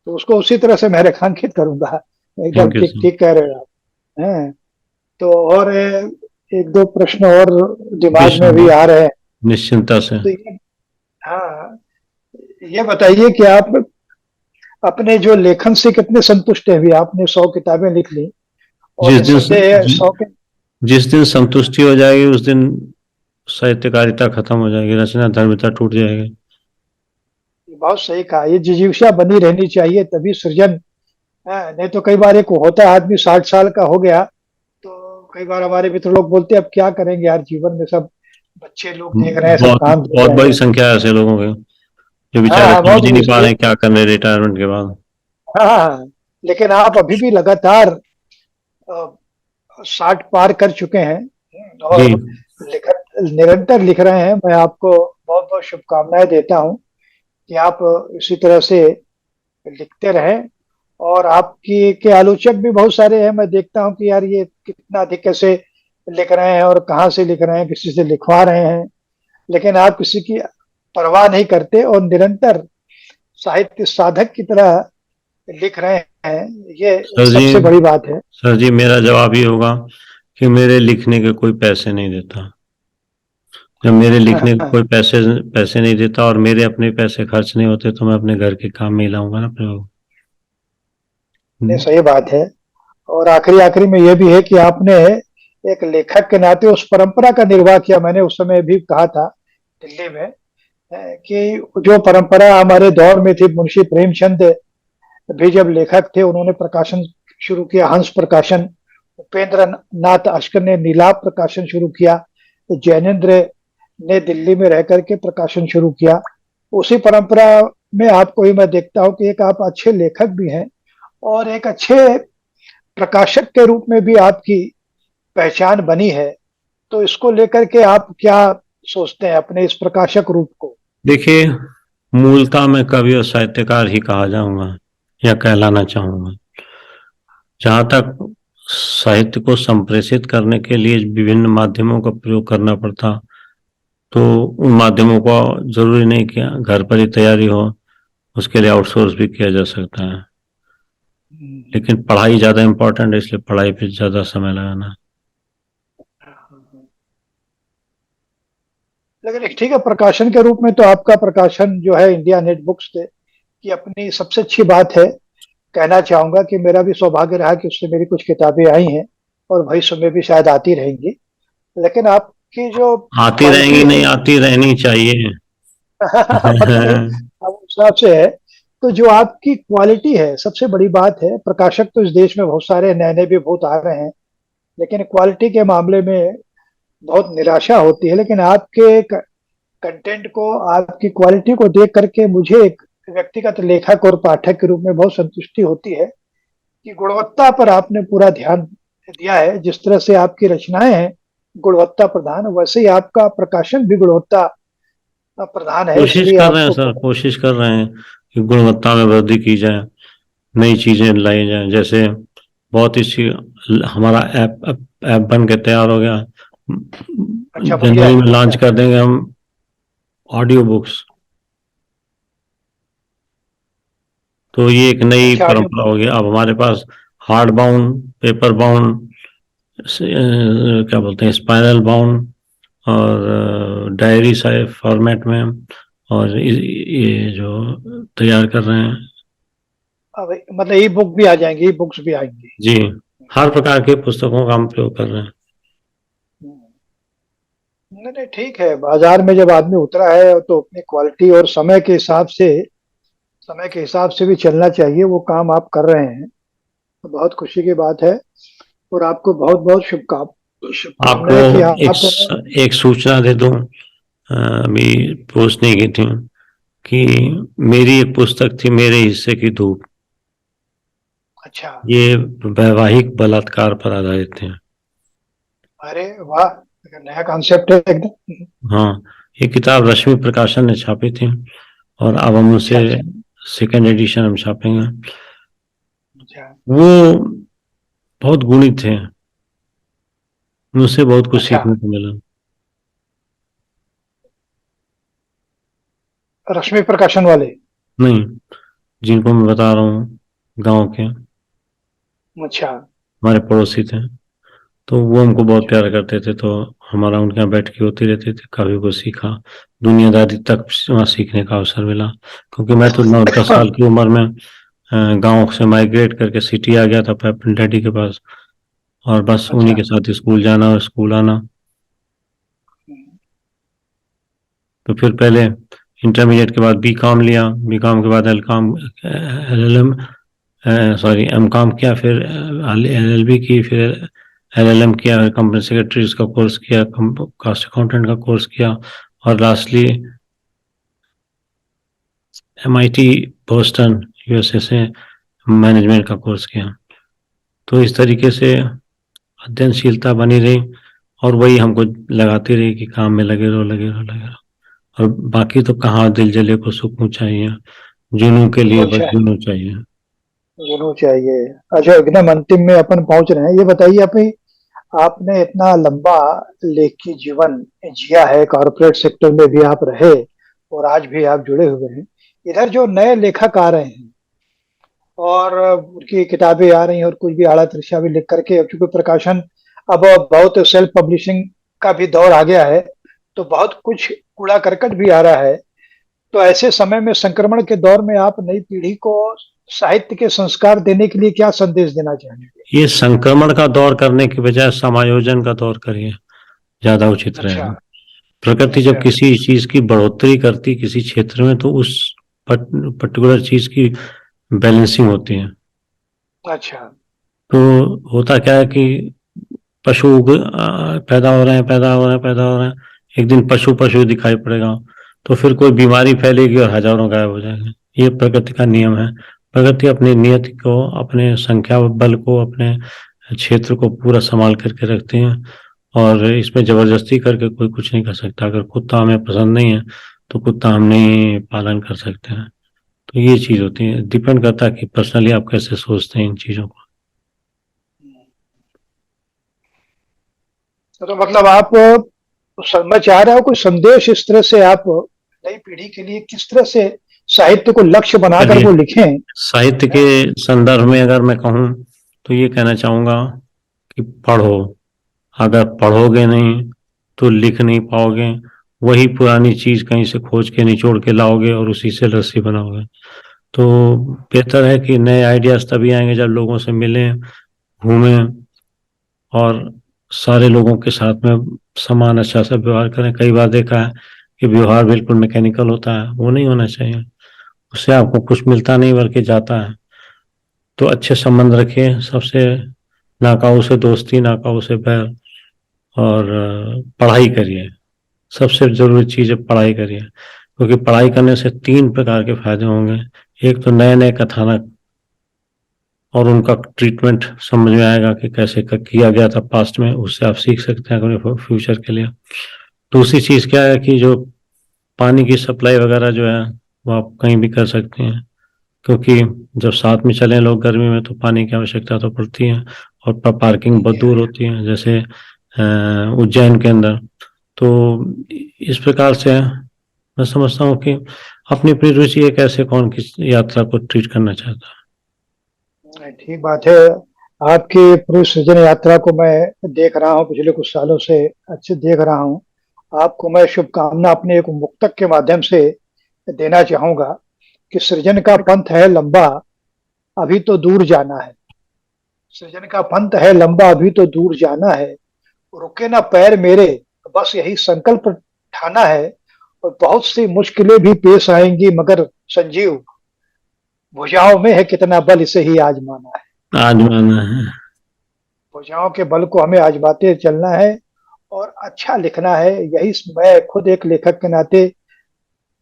तो उसको उसी तरह से मैं रेखांकित करूंगा। एकदम थैंक यू ठीक सर। ठीक कह रहे हो आप हैं। तो और एक दो प्रश्न और दिमाग में भी बेशक, आ रहे हैं। निश्चिंता से। तो ये, हाँ, ये बताइए कि आप अपने जो लेखन से कितने संतुष्ट हैं? अभी आपने 100 किताबें लिख ली और जिस दिन निस्संदेह है जि, 100 के जिस दिन संतुष्टि हो जाएगी उस दिन साहित्यकारिता खत्म हो जाएगी, रचना धर्मिता टूट जाएगी। बहुत सही कहा, ये जिजीविषा बनी रहनी चाहिए तभी सृजन। नहीं तो कई बार एक होता है आदमी 60 साल का हो गया तो कई बार हमारे मित्र लोग बोलते हैं अब क्या करेंगे यार, जीवन में सब बच्चे लोग देख रहे हैं, सब बहुत काम देख बहुत रहे बड़ी हैं। संख्या है ऐसे लोगों की जो हाँ बेचारे हाँ, समझ बहुत ही नहीं पा रहे एक, हैं क्या करने रिटायरमेंट के बाद। हाँ हाँ हाँ। लेकिन आप अभी भी लगातार 60 पार कर चुके हैं जी। और लिख निरंतर लिख रहे हैं। मैं आपको बहुत बहुत शुभकामनाएं देता हूं कि आप इसी तरह से लिखते रहें। और आपकी के आलोचक भी बहुत सारे हैं, मैं देखता हूं कि यार ये कितना अधिक कैसे लिख रहे हैं और कहाँ से लिख रहे हैं, किसी से लिखवा रहे हैं, लेकिन आप किसी की परवाह नहीं करते और निरंतर साहित्य साधक की तरह लिख रहे हैं। ये सर जी, सबसे बड़ी बात है। सर जी मेरा जवाब ये होगा कि मेरे लिखने के कोई पैसे नहीं देता। जब मेरे लिखने के कोई पैसे पैसे नहीं देता और मेरे अपने पैसे खर्च नहीं होते तो मैं अपने घर के काम में ही लाऊंगा ना अपने को। नहीं, हम्म। सही बात है। और आखिरी आखिरी में यह भी है कि आपने एक लेखक के नाते उस परंपरा का निर्वाह किया। मैंने उस समय भी कहा था दिल्ली में कि जो परंपरा हमारे दौर में थी, मुंशी प्रेमचंद भी जब लेखक थे उन्होंने प्रकाशन शुरू किया, हंस प्रकाशन। उपेंद्र नाथ अश्कर ने नीलाभ प्रकाशन शुरू किया। तो जैनेन्द्र ने दिल्ली में रह करके प्रकाशन शुरू किया। उसी परंपरा में आपको ही मैं देखता हूँ कि एक आप अच्छे लेखक भी हैं और एक अच्छे प्रकाशक के रूप में भी आपकी पहचान बनी है। तो इसको लेकर के आप क्या सोचते हैं अपने इस प्रकाशक रूप को? देखिए, मूलतः मैं कवि और साहित्यकार ही कहा जाऊंगा या कहलाना चाहूंगा। जहां तक साहित्य को संप्रेषित करने के लिए विभिन्न माध्यमों का प्रयोग करना पड़ता, तो उन माध्यमों को जरूरी नहीं किया घर पर ही तैयारी हो, उसके लिए आउटसोर्स भी किया जा सकता है। लेकिन पढ़ाई ज्यादा इंपॉर्टेंट है, इसलिए पढ़ाई पे ज्यादा समय लगाना। लेकिन एक ठीक है, प्रकाशन के रूप में तो आपका प्रकाशन जो है इंडिया नेट बुक्स थे की अपनी सबसे अच्छी बात है। कहना चाहूंगा कि मेरा भी सौभाग्य रहा कि उससे मेरी कुछ किताबें आई हैं और भविष्य में भी शायद आती रहेंगी। लेकिन आपकी जो आती क्वालिटी रहेंगी है नहीं, आती रहनी चाहिए। पता नहीं अब उस हिसाब से है। तो जो आपकी क्वालिटी है सबसे बड़ी बात है। प्रकाशक तो इस देश में बहुत सारे नए नए भी बहुत आ रहे हैं, लेकिन क्वालिटी के मामले में बहुत निराशा होती है। लेकिन आपके कंटेंट को, आपकी क्वालिटी को देख करके मुझे एक व्यक्तिगत लेखक और पाठक के रूप में बहुत संतुष्टि होती है कि गुणवत्ता पर आपने पूरा ध्यान दिया है। जिस तरह से आपकी रचनाएं हैं गुणवत्ता प्रधान, वैसे ही आपका प्रकाशन भी गुणवत्ता प्रधान है, कोशिश इसलिए कर रहे हैं आपको सर, कोशिश कर रहे हैं कि गुणवत्ता में वृद्धि की जाए, नई चीजें लाई जाए। जैसे बहुत ही हमारा ऐप बन के तैयार हो गया, अच्छा, बढ़िया जनवरी है, में बढ़िया लॉन्च है। कर देंगे हम ऑडियो बुक्स। तो ये एक नई अच्छा, ऑडियो। परंपरा हो गई। अब हमारे पास हार्ड बाउंड, पेपर बाउंड, क्या बोलते हैं, स्पाइरल बाउंड और डायरी साइज फॉर्मेट में, और ये जो तैयार कर रहे हैं। अब मतलब ई बुक भी आ जाएंगे, ई बुक्स भी आएंगी। जी। हर प्रकार के पुस्तकों का हम प्रयोग कर रहे हैं। नहीं नहीं, ठीक है। बाजार में जब आदमी उतरा है तो अपनी क्वालिटी और समय के हिसाब से भी चलना चाहिए। वो काम आप कर रहे हैं तो बहुत खुशी की बात है। और आपको बहुत बहुत आपको शुभकामनाएं कि एक आप। एक सूचना दे दूं, अभी पूछने की थी कि मेरी एक पुस्तक थी, मेरे हिस्से की धूप। अच्छा। ये वैवाहिक बलात्कार पर आधारित थे। अरे वाह, नया कॉन्सेप्ट है एकदम। हाँ, ये किताब रश्मि प्रकाशन ने छापी थी और अब हम अच्छा उसे अच्छा सेकेंड एडिशन हम छापेंगे। अच्छा वो बहुत गुणी थे, मुझसे बहुत कुछ अच्छा। सीखने को मिला। रश्मि प्रकाशन वाले। नहीं, जिनको मैं बता रहा हूँ, गांव के अच्छा हमारे पड़ोसी थे, तो वो हमको बहुत अच्छा प्यार करते थे। तो हमारा उनके यहाँ बैठ के होती रहती थी, काफी कुछ सीखा, दुनियादारी तक वहाँ सीखने का अवसर मिला। क्योंकि मैं तो 9-10 साल की उम्र में गांव से माइग्रेट करके सिटी आ गया था अपने डैडी के पास, और बस उन्हीं अच्छा। के साथ स्कूल जाना और स्कूल आना। तो फिर पहले इंटरमीडिएट के बाद बी कॉम लिया, बी कॉम के बाद L L M, sorry M com किया, फिर LLB की, फिर LLM किया, कंपनी सेक्रेटरीज का कोर्स किया, कास्ट अकाउंटेंट का कोर्स किया, और लास्टली MIT बोस्टन USA से मैनेजमेंट का कोर्स किया। तो इस तरीके से अध्ययनशीलता बनी रही, और वही हमको लगाती रही कि काम में लगे रहो, लगे रहो, लगे रहो। और बाकी तो कहाँ, दिल जले को सुकून चाहिए, जुनून के लिए बिल्कुल बस चाहिए। जुनून चाहिए। दोनों चाहिए। अच्छा, एकदम अंतिम में अपन पहुंच रहे हैं। ये बताइए आप ही, आपने इतना लंबा लेखी जीवन जिया है, कॉरपोरेट सेक्टर में भी आप रहे और आज भी आप जुड़े हुए हैं। इधर जो नए लेखक आ रहे हैं और उनकी किताबें आ रही हैं और कुछ भी आड़ा तिरछा भी लिख करके, अब चूंकि प्रकाशन अब बहुत सेल्फ पब्लिशिंग का भी दौर आ गया है, तो बहुत कुछ कूड़ा करकट भी आ रहा है। तो ऐसे समय में, संक्रमण के दौर में, आप नई पीढ़ी को साहित्य के संस्कार देने के लिए क्या संदेश देना चाहेंगे? ये संक्रमण का दौर करने की बजाय समायोजन का दौर करिए, ज्यादा उचित अच्छा रहेगा। प्रकृति जब अच्छा किसी चीज की बढ़ोतरी करती किसी क्षेत्र में, तो उस पर्टिकुलर चीज की बैलेंसिंग होती है। अच्छा तो होता क्या है कि पैदा हो रहे हैं, पैदा हो रहे हैं, पैदा हो रहे हैं, एक दिन पशु पशु दिखाई पड़ेगा, तो फिर कोई बीमारी फैलेगी और हजारों गायब हो जाएंगे। ये प्रकृति का नियम है। प्रकृति अपनी नियति को, अपने संख्या बल को, अपने क्षेत्र को पूरा संभाल करके रखती है, और इसमें जबरदस्ती करके कोई कुछ नहीं कर सकता। अगर कुत्ता हमें पसंद नहीं है तो कुत्ता हम नहीं पालन कर सकते हैं। तो ये चीज होती है, डिपेंड करता है कि पर्सनली आप कैसे सोचते हैं इन चीजों को। तो मतलब आप, मैं चाह रहा हूँ कोई संदेश इस तरह से आप नई पीढ़ी के लिए किस तरह से साहित्य को लक्ष्य बनाकर चलिए, वो लिखें। साहित्य के हैं? संदर्भ में अगर मैं कहूँ तो ये कहना चाहूंगा कि पढ़ो। अगर पढ़ोगे नहीं तो लिख नहीं पाओगे। वही पुरानी चीज कहीं से खोज के निचोड़ के लाओगे और उसी से रस्सी बनाओगे। तो बेहतर है कि नए आइडियाज तभी आएंगे जब लोगों से मिलें, घूमें, और सारे लोगों के साथ में समान अच्छा सा व्यवहार करें। कई बार देखा है कि व्यवहार बिल्कुल मैकेनिकल होता है, वो नहीं होना चाहिए। उससे आपको कुछ मिलता नहीं बल्कि जाता है। तो अच्छे संबंध रखिए सबसे, नाकाऊ से दोस्ती, नाकाऊ से बैर, और पढ़ाई करिए। सबसे जरूरी चीज है पढ़ाई करिए, क्योंकि पढ़ाई करने से 3 प्रकार के फायदे होंगे। एक तो नए नए कथानक और उनका ट्रीटमेंट समझ में आएगा कि कैसे किया गया था पास्ट में, उससे आप सीख सकते हैं अपने फ्यूचर के लिए। दूसरी चीज क्या है कि जो पानी की सप्लाई वगैरह जो है, वो आप कहीं भी कर सकते हैं, क्योंकि जब साथ में चलें लोग गर्मी में तो पानी की आवश्यकता तो पड़ती है। और पार्किंग बहुत दूर होती है, जैसे उज्जैन के अंदर। तो इस प्रकार से मैं समझता हूँ कि अपनी अपनी रुचि है, कैसे कौन किस यात्रा को ट्रीट करना चाहता नहीं, ठीक बात है। आपकी पूरी सृजन यात्रा को मैं देख रहा हूँ, पिछले कुछ सालों से अच्छे देख रहा हूँ। आपको मैं शुभकामना अपने एक मुक्तक के माध्यम से देना चाहूंगा कि सृजन का पंथ है लंबा, अभी तो दूर जाना है। सृजन का पंथ है लंबा, अभी तो दूर जाना है, रुके ना पैर मेरे, बस यही संकल्प ठाना है। और बहुत सी मुश्किलें भी पेश आएंगी, मगर संजीव भुजाओं में है कितना बल, इसे ही आजमाना है। आजमाना है। भुजाओं के बल को हमें आजमाते चलना है और अच्छा लिखना है। यही मैं खुद एक लेखक के नाते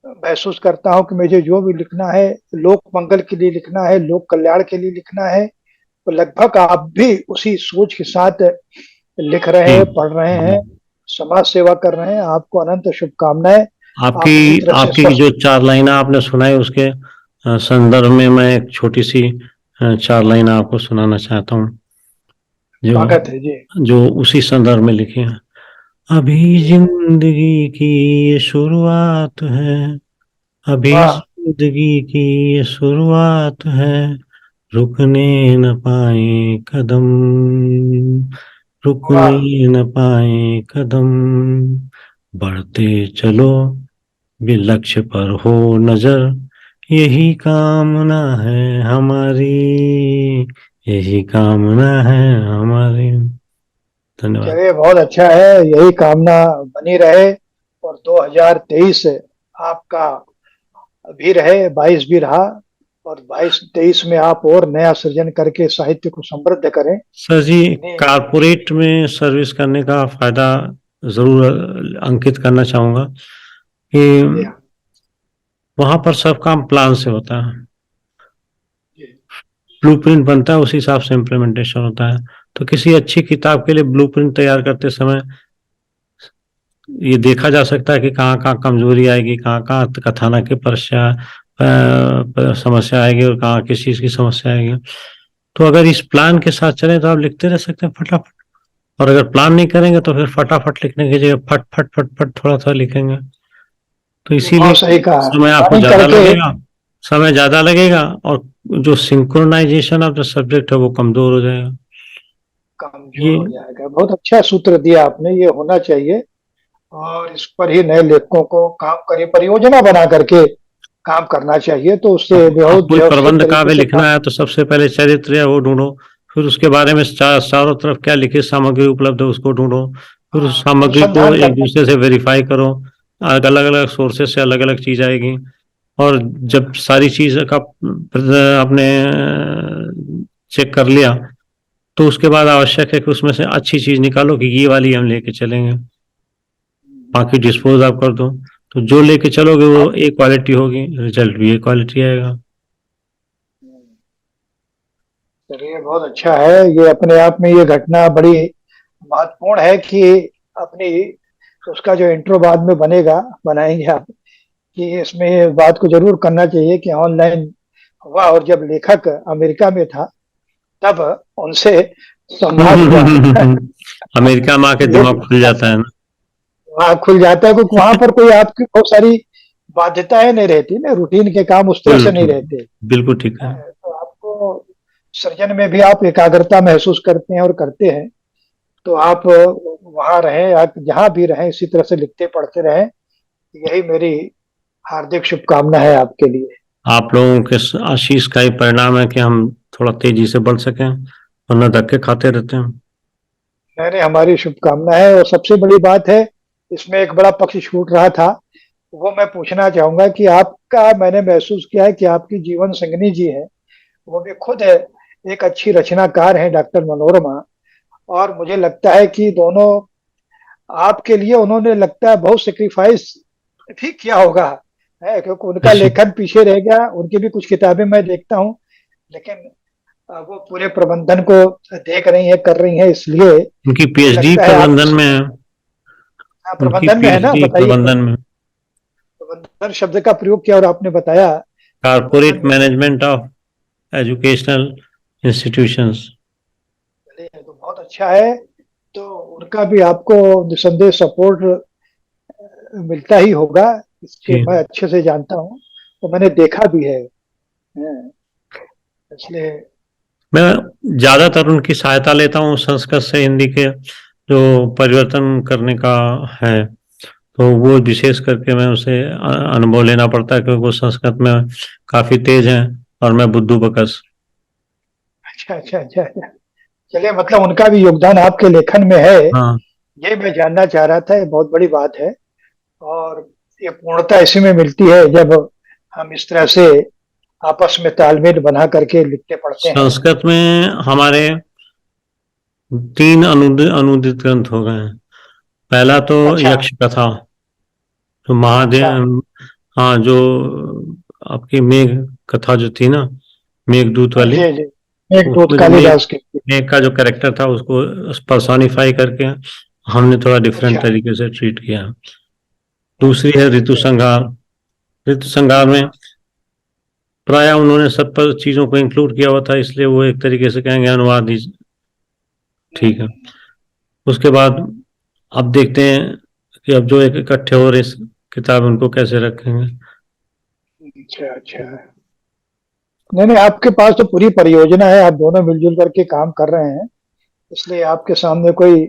महसूस करता हूँ कि मुझे जो भी लिखना है, लोक मंगल के लिए लिखना है, लोक कल्याण के लिए लिखना है। तो लगभग आप भी उसी सोच के साथ लिख रहे जी। हैं, पढ़ रहे हैं, समाज सेवा कर रहे हैं। आपको अनंत शुभकामनाएं। आप इसी आपकी तरह से आपकी स्वस्थ। जो 4 लाइन आपने सुनाई उसके संदर्भ में मैं एक छोटी सी 4 लाइन आपको सुनाना चाहता हूँ, जो स्वागत है जी। जो उसी संदर्भ में लिखी है। अभी जी। जिंदगी की ये शुरुआत है, अभी वाह। जिंदगी की ये शुरुआत है, रुकने न पाए कदम, रुकने वाह। न पाए कदम, बढ़ते चलो भी लक्ष्य पर हो नजर, यही कामना है हमारी, यही कामना है हमारी। धन्यवाद। चलिए बहुत अच्छा है, यही कामना बनी रहे। और 2023 आपका भी रहे, 22 भी रहा। और 22-23 में आप और नया सृजन करके साहित्य को समृद्ध करें। सर जी, इन्हीं। कारपोरेट में सर्विस करने का फायदा जरूर अंकित करना चाहूंगा कि जी हाँ। वहां पर सब काम प्लान से होता है, जी। ब्लूप्रिंट बनता है, उसी हिसाब से इम्प्लीमेंटेशन होता है। तो किसी अच्छी किताब के लिए ब्लूप्रिंट तैयार करते समय ये देखा जा सकता है कि कहाँ कहाँ कमजोरी आएगी, कहाँ कहाँ कथानक की समस्या आएगी और कहाँ किस चीज की समस्या आएगी। तो अगर इस प्लान के साथ चले तो आप लिखते रह सकते हैं फटाफट। और अगर प्लान नहीं करेंगे तो फिर फटाफट लिखने की जगह फट फट फट फट थोड़ा थोड़ा लिखेंगे। तो ये बहुत इसीलिए सही कहा, समय आपको प्लानिंग ज्यादा करके। लगेगा, समय ज्यादा लगेगा, और जो सिंक्रोनाइजेशन ऑफ द सब्जेक्ट है वो कमजोर हो जाएगा। ये कमजोर हो जाएगा। बहुत अच्छा सूत्र दिया आपने, ये होना चाहिए। और इस पर ही नए लेखकों को काम करिए, परियोजना बना करके काम करना चाहिए, तो उससे अब बहुत कोई व्यवस्थित प्रबंध तरीके काव्य से काम। लिखना है तो सबसे पहले चरित्र है वो ढूंढो, फिर उसके बारे में चारों तरफ क्या लिखित सामग्री उपलब्ध है उसको ढूंढो, फिर उस सामग्री को अनुसंधान एक करना। दूसरे से वेरीफाई करो। अलग अलग सोर्सेस से अलग अलग चीज आएगी। और जब सारी चीज का आपने चेक कर लिया तो उसके बाद आवश्यक है कि उसमें से अच्छी चीज निकालो कि ये वाली हम लेके चलेंगे, बाकी डिस्पोज आप कर दो। तो जो लेके चलोगे वो आप। ए क्वालिटी होगी, रिजल्ट भी ए क्वालिटी आएगा। चलिए बहुत अच्छा है, ये अपने आप में ये घटना बड़ी महत्वपूर्ण है कि अपनी, उसका जो इंट्रो बाद में बनेगा, बनाएंगे आप, कि इसमें ये बात को जरूर करना चाहिए कि ऑनलाइन हुआ। और जब लेखक अमेरिका में था तब उनसे संवाद हुआ। अमेरिका में आके ये दिमाग खुल जाता है ना। वहाँ खुल जाता है, क्योंकि वहां पर कोई आपकी बहुत सारी बाध्यताएं नहीं रहती ना, रूटीन के काम उस तरह से नहीं रहते। बिल्कुल ठीक है। तो आपको सृजन में भी आप एकाग्रता महसूस करते हैं और करते हैं। तो आप वहां रहें, आप जहां भी रहें, इसी तरह से लिखते पढ़ते रहें। यही मेरी हार्दिक शुभकामना है आपके लिए। आप लोगों के आशीष का ही परिणाम है कि हम थोड़ा तेजी से बढ़ सकें, वरना धक्के खाते रहते हैं। मैंने, हमारी शुभकामना है। और सबसे बड़ी बात है, इसमें एक बड़ा पक्ष छूट रहा था, वो मैं पूछना चाहूंगा कि आपका, मैंने महसूस किया है कि आपकी जीवन संगनी जी है, वो भी खुद है, एक अच्छी रचनाकार है, डॉक्टर मनोरमा। और मुझे लगता है कि दोनों आपके लिए उन्होंने, लगता है, बहुत सेक्रीफाइस भी किया होगा, है, क्योंकि उनका लेखन पीछे रह गया। उनकी भी कुछ किताबें मैं देखता हूँ, लेकिन वो पूरे प्रबंधन को देख रही है, कर रही है, इसलिए उनकी मुझे पीएचडी लगता है आप प्रबंधन में है। उनकी प्रबंधन में है ना, पीएचडी बताइए। प्रबंधन में, प्रबंधन शब्द का प्रयोग किया और आपने बताया कारपोरेट प्रबंधन में है। Management of educational institutions. चलिए, तो बहुत अच्छा है। तो उनका भी आपको निसंदेह सपोर्ट मिलता ही होगा, इसके जी। मैं अच्छे से जानता हूँ, तो मैंने देखा भी है। हैं, इसलिए। मैं ज्यादातर उनकी सहायता लेता हूँ संस्कृत से हिंदी के जो परिवर्तन करने का है, तो वो विशेष करके मैं उसे अनुभव लेना पड़ता है क्योंकि वो संस्कृत में काफी तेज हैं और मैं बुद्धू बकस। अच्छा अच्छा अच्छा अच्छा। चलिए, मतलब उनका भी योगदान आपके लेखन में है, हाँ। ये मैं जानना चाह रहा था। ये बहुत बड़ी बात है। और ये पूर्णता इसी में मिलती है जब हम इस तरह से आपस में तालमेल बना करके लिखते पढ़ते हैं। संस्कृत में हमारे 3 अनुदित ग्रंथ हो गए हैं। पहला तो अच्छा। यक्ष कथा, जो अच्छा। महादेव, हाँ, जो आपकी मेघ कथा जो थी ना, मेघदूत वाली, जी जी। एक दूत उसमें जो मेघ कालिदास की। मेघ का जो कैरेक्टर था उसको पर्सोनिफाई करके हमने थोड़ा डिफरेंट अच्छा। तरीके से ट्रीट किया। दूसरी है ऋतु अच्छा। संहार। ऋतु संहार में प्राय उन्होंने सब पर चीजों को इंक्लूड किया हुआ था, इसलिए वो एक तरीके से कहेंगे अनुवाद ही ठीक है। उसके बाद अब देखते हैं कि अब जो एक इकट्ठे हो रहे इस किताब, उनको कैसे रखेंगे। अच्छा। अच्छा। नहीं नहीं, आपके पास तो पूरी परियोजना है, आप दोनों मिलजुल करके काम कर रहे हैं, इसलिए आपके सामने कोई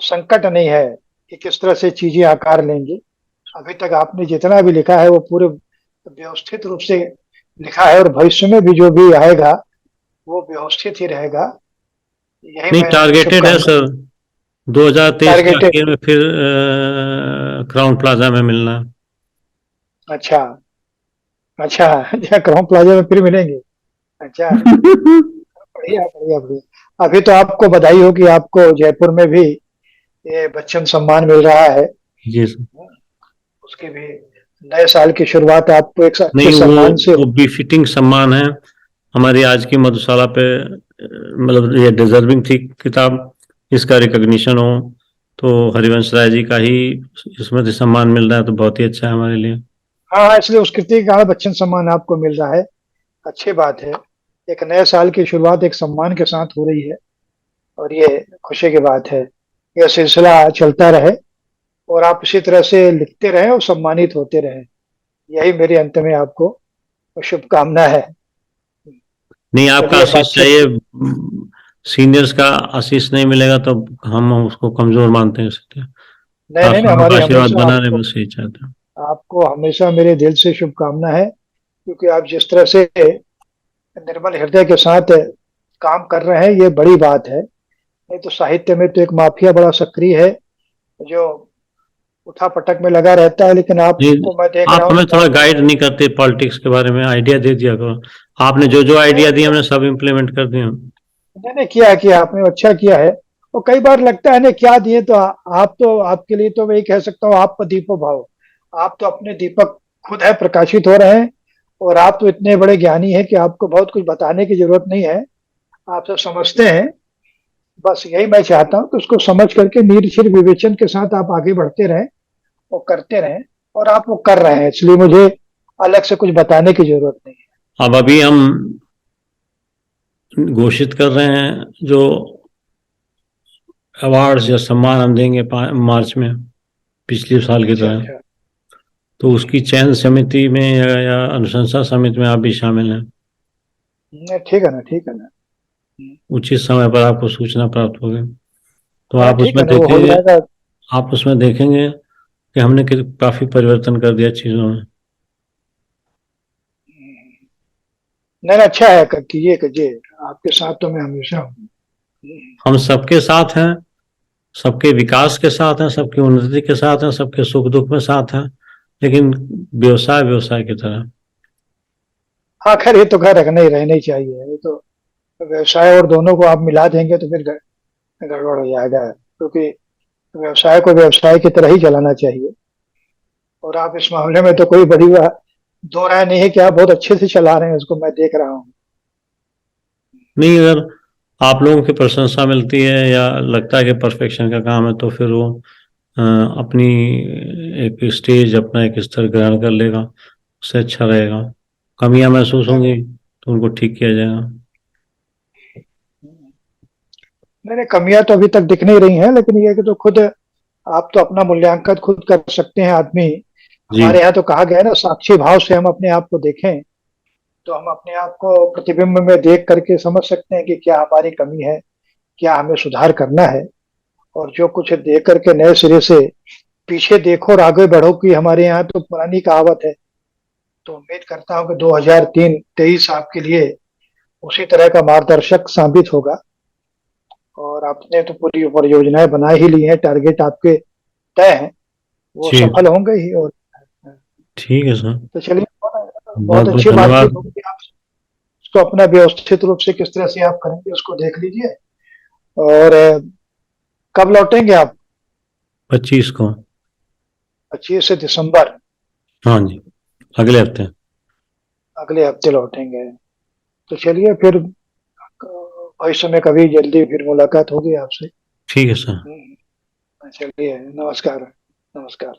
संकट नहीं है कि किस तरह से चीजें आकार लेंगी। अभी तक आपने जितना भी लिखा है वो पूरे व्यवस्थित रूप से लिखा है, और भविष्य में भी जो भी आएगा वो व्यवस्थित ही रहेगा। यही नहीं, मैं टारगेटेड है शुभकामना। सर, 2023 के टारगेटेड। आखिर में फिर क्राउन प्लाजा में मिलना है। अच्छा। अच्छा। अच्छा, क्राउन प्लाजा में फिर मिलेंगे। अच्छा। बढ़िया बढ़िया बढ़िया। अभी तो आपको बधाई हो कि आपको जयपुर में भी ये बच्चन सम्मान मिल रहा है। जी सर। उसकी भी नए साल की शुरुआत आपको एक अच्छे नहीं, सम्मान से वो बिफिटिंग सम्मान है हमारी आज की मधुशाला पे, मतलब ये डिजर्विंग थी किताब, इसका रिकॉग्निशन हो, तो हरिवंश राय जी का ही स्मृति सम्मान मिल रहा है, तो बहुत ही अच्छा है हमारे लिए। हाँ हाँ, इसलिए उस कृति का बच्चन सम्मान आपको मिल रहा है। अच्छी बात है। एक नए साल की शुरुआत एक सम्मान के साथ हो रही है, और ये खुशी की बात है। यह सिलसिला चलता रहे, और आप इसी तरह से लिखते रहें और सम्मानित होते रहें। यही मेरे अंत में आपको शुभकामना है। नहीं, आपका चलिए, आशीष बातचीत। चाहिए। सीनियर्स का आशीष नहीं मिलेगा तो हम उसको कमजोर मानते हैं, इसलिए नहीं आप नहीं नहीं, सबका हमारी आशीर्वाद हमेशा बना रहे, आपको बस यही चाहते हैं। आपको हमेशा मेरे दिल से शुभकामना है, क्योंकि आप जिस तरह से निर्मल हृदय के साथ काम कर रहे हैं, ये बड़ी बात है। नहीं तो साहित्य में तो एक माफिया बड़ा सक्रिय है, जो उठा पटक में लगा रहता है, लेकिन नहीं, आपको मैं देख आप रहा हूँ हमें कि थोड़ा आप गाइड नहीं करते पॉलिटिक्स के बारे में, आइडिया दे दिया करो। आपने जो जो नहीं आइडिया दिए नहीं हमने सब इम्प्लीमेंट कर दिए। नहीं, किया किया आपने, अच्छा किया है। और कई बार लगता है ना, क्या दिए तो आप तो, आपके लिए तो मैं यही कह सकता हूँ, आप पर दीपो भाव। आप तो अपने दीपक खुद है, प्रकाशित हो रहे हैं। और आप तो इतने बड़े ज्ञानी हैं कि आपको बहुत कुछ बताने की जरूरत नहीं है। आप सब समझते हैं। बस यही मैं चाहता हूँ कि उसको समझ करके निरीक्षण विवेचन के साथ आप आगे बढ़ते रहें और करते रहें। और आप वो कर रहे हैं, इसलिए मुझे अलग से कुछ बताने की जरूरत नहीं अब अभी हम घोषित कर रहे हैं जो अवार्ड्स या सम्मान हम देंगे मार्च में, पिछले साल है। की अच्छा तरह, अच्छा। तो उसकी चयन समिति में या अनुशंसा समिति में आप भी शामिल हैं। नहीं, ठीक है ना, ठीक है ना। उचित समय पर आपको सूचना प्राप्त होगी, तो हाँ, आप ठीक उसमें है ना, वो हो देखेंगे, जाएगा। आप उसमें देखेंगे कि हमने काफी परिवर्तन कर दिया चीजों में। नहीं नहीं, अच्छा है, कीजिए कीजिए। आपके साथ तो मैं हमेशा हूँ। हम सबके साथ हैं, सबके विकास के साथ हैं, सबकी उन्नति के साथ हैं, सबके सुख दुख में साथ हैं, लेकिन व्यवसाय व्यवसाय की तरह। हाँ, खैर ये तो खैर रखना ही, रहना ही चाहिए। ये तो व्यवसाय और दोनों को आप मिला देंगे तो फिर गड़बड़ हो जाएगा, क्योंकि व्यवसाय को व्यवसाय की तरह ही चलाना चाहिए। और आप इस मामले में तो कोई बड़ी दो राय नहीं है कि आप बहुत अच्छे से चला रहे हैं, उसको मैं देख रहा हूँ। नहीं, अगर आप लोगों की प्रशंसा मिलती है या लगता है कि परफेक्शन का काम है, तो फिर वो अ, अपनी एक स्टेज, अपना एक स्तर ग्रहण कर लेगा, उससे अच्छा रहेगा। कमियां महसूस नहीं होंगी तो उनको ठीक किया जाएगा। नहीं नहीं, कमियां तो अभी तक दिख नहीं रही हैं, लेकिन ये है कि तो खुद आप तो अपना मूल्यांकन खुद कर सकते हैं आदमी। जी। हमारे यहाँ तो कहा गया है ना, साक्षी भाव से हम अपने आप को देखें, तो हम अपने आप को प्रतिबिंब में देख करके समझ सकते हैं कि क्या हमारी कमी है, क्या हमें सुधार करना है। और जो कुछ देख करके नए सिरे से पीछे देखो और आगे बढ़ो की हमारे यहाँ तो पुरानी कहावत है। तो उम्मीद करता हूँ कि 2023 आपके लिए उसी तरह का मार्गदर्शक साबित होगा। और आपने तो पूरी परियोजनाएं बना ही ली हैं, टारगेट आपके तय हैं, वो जी सफल होंगे ही। और ठीक है सर। तो चलिए, बहुत बहुत बहुत अच्छी बातचीत धन्यवाद। होगी। आप उसको अपना व्यवस्थित रूप से किस तरह से आप करेंगे उसको देख लीजिए। और कब लौटेंगे आप? 25 को। 25 दिसंबर, हाँ जी, अगले हफ्ते। अगले हफ्ते लौटेंगे। तो चलिए फिर भविष्य में कभी जल्दी फिर मुलाकात होगी आपसे। ठीक है सर। चलिए, नमस्कार। नमस्कार।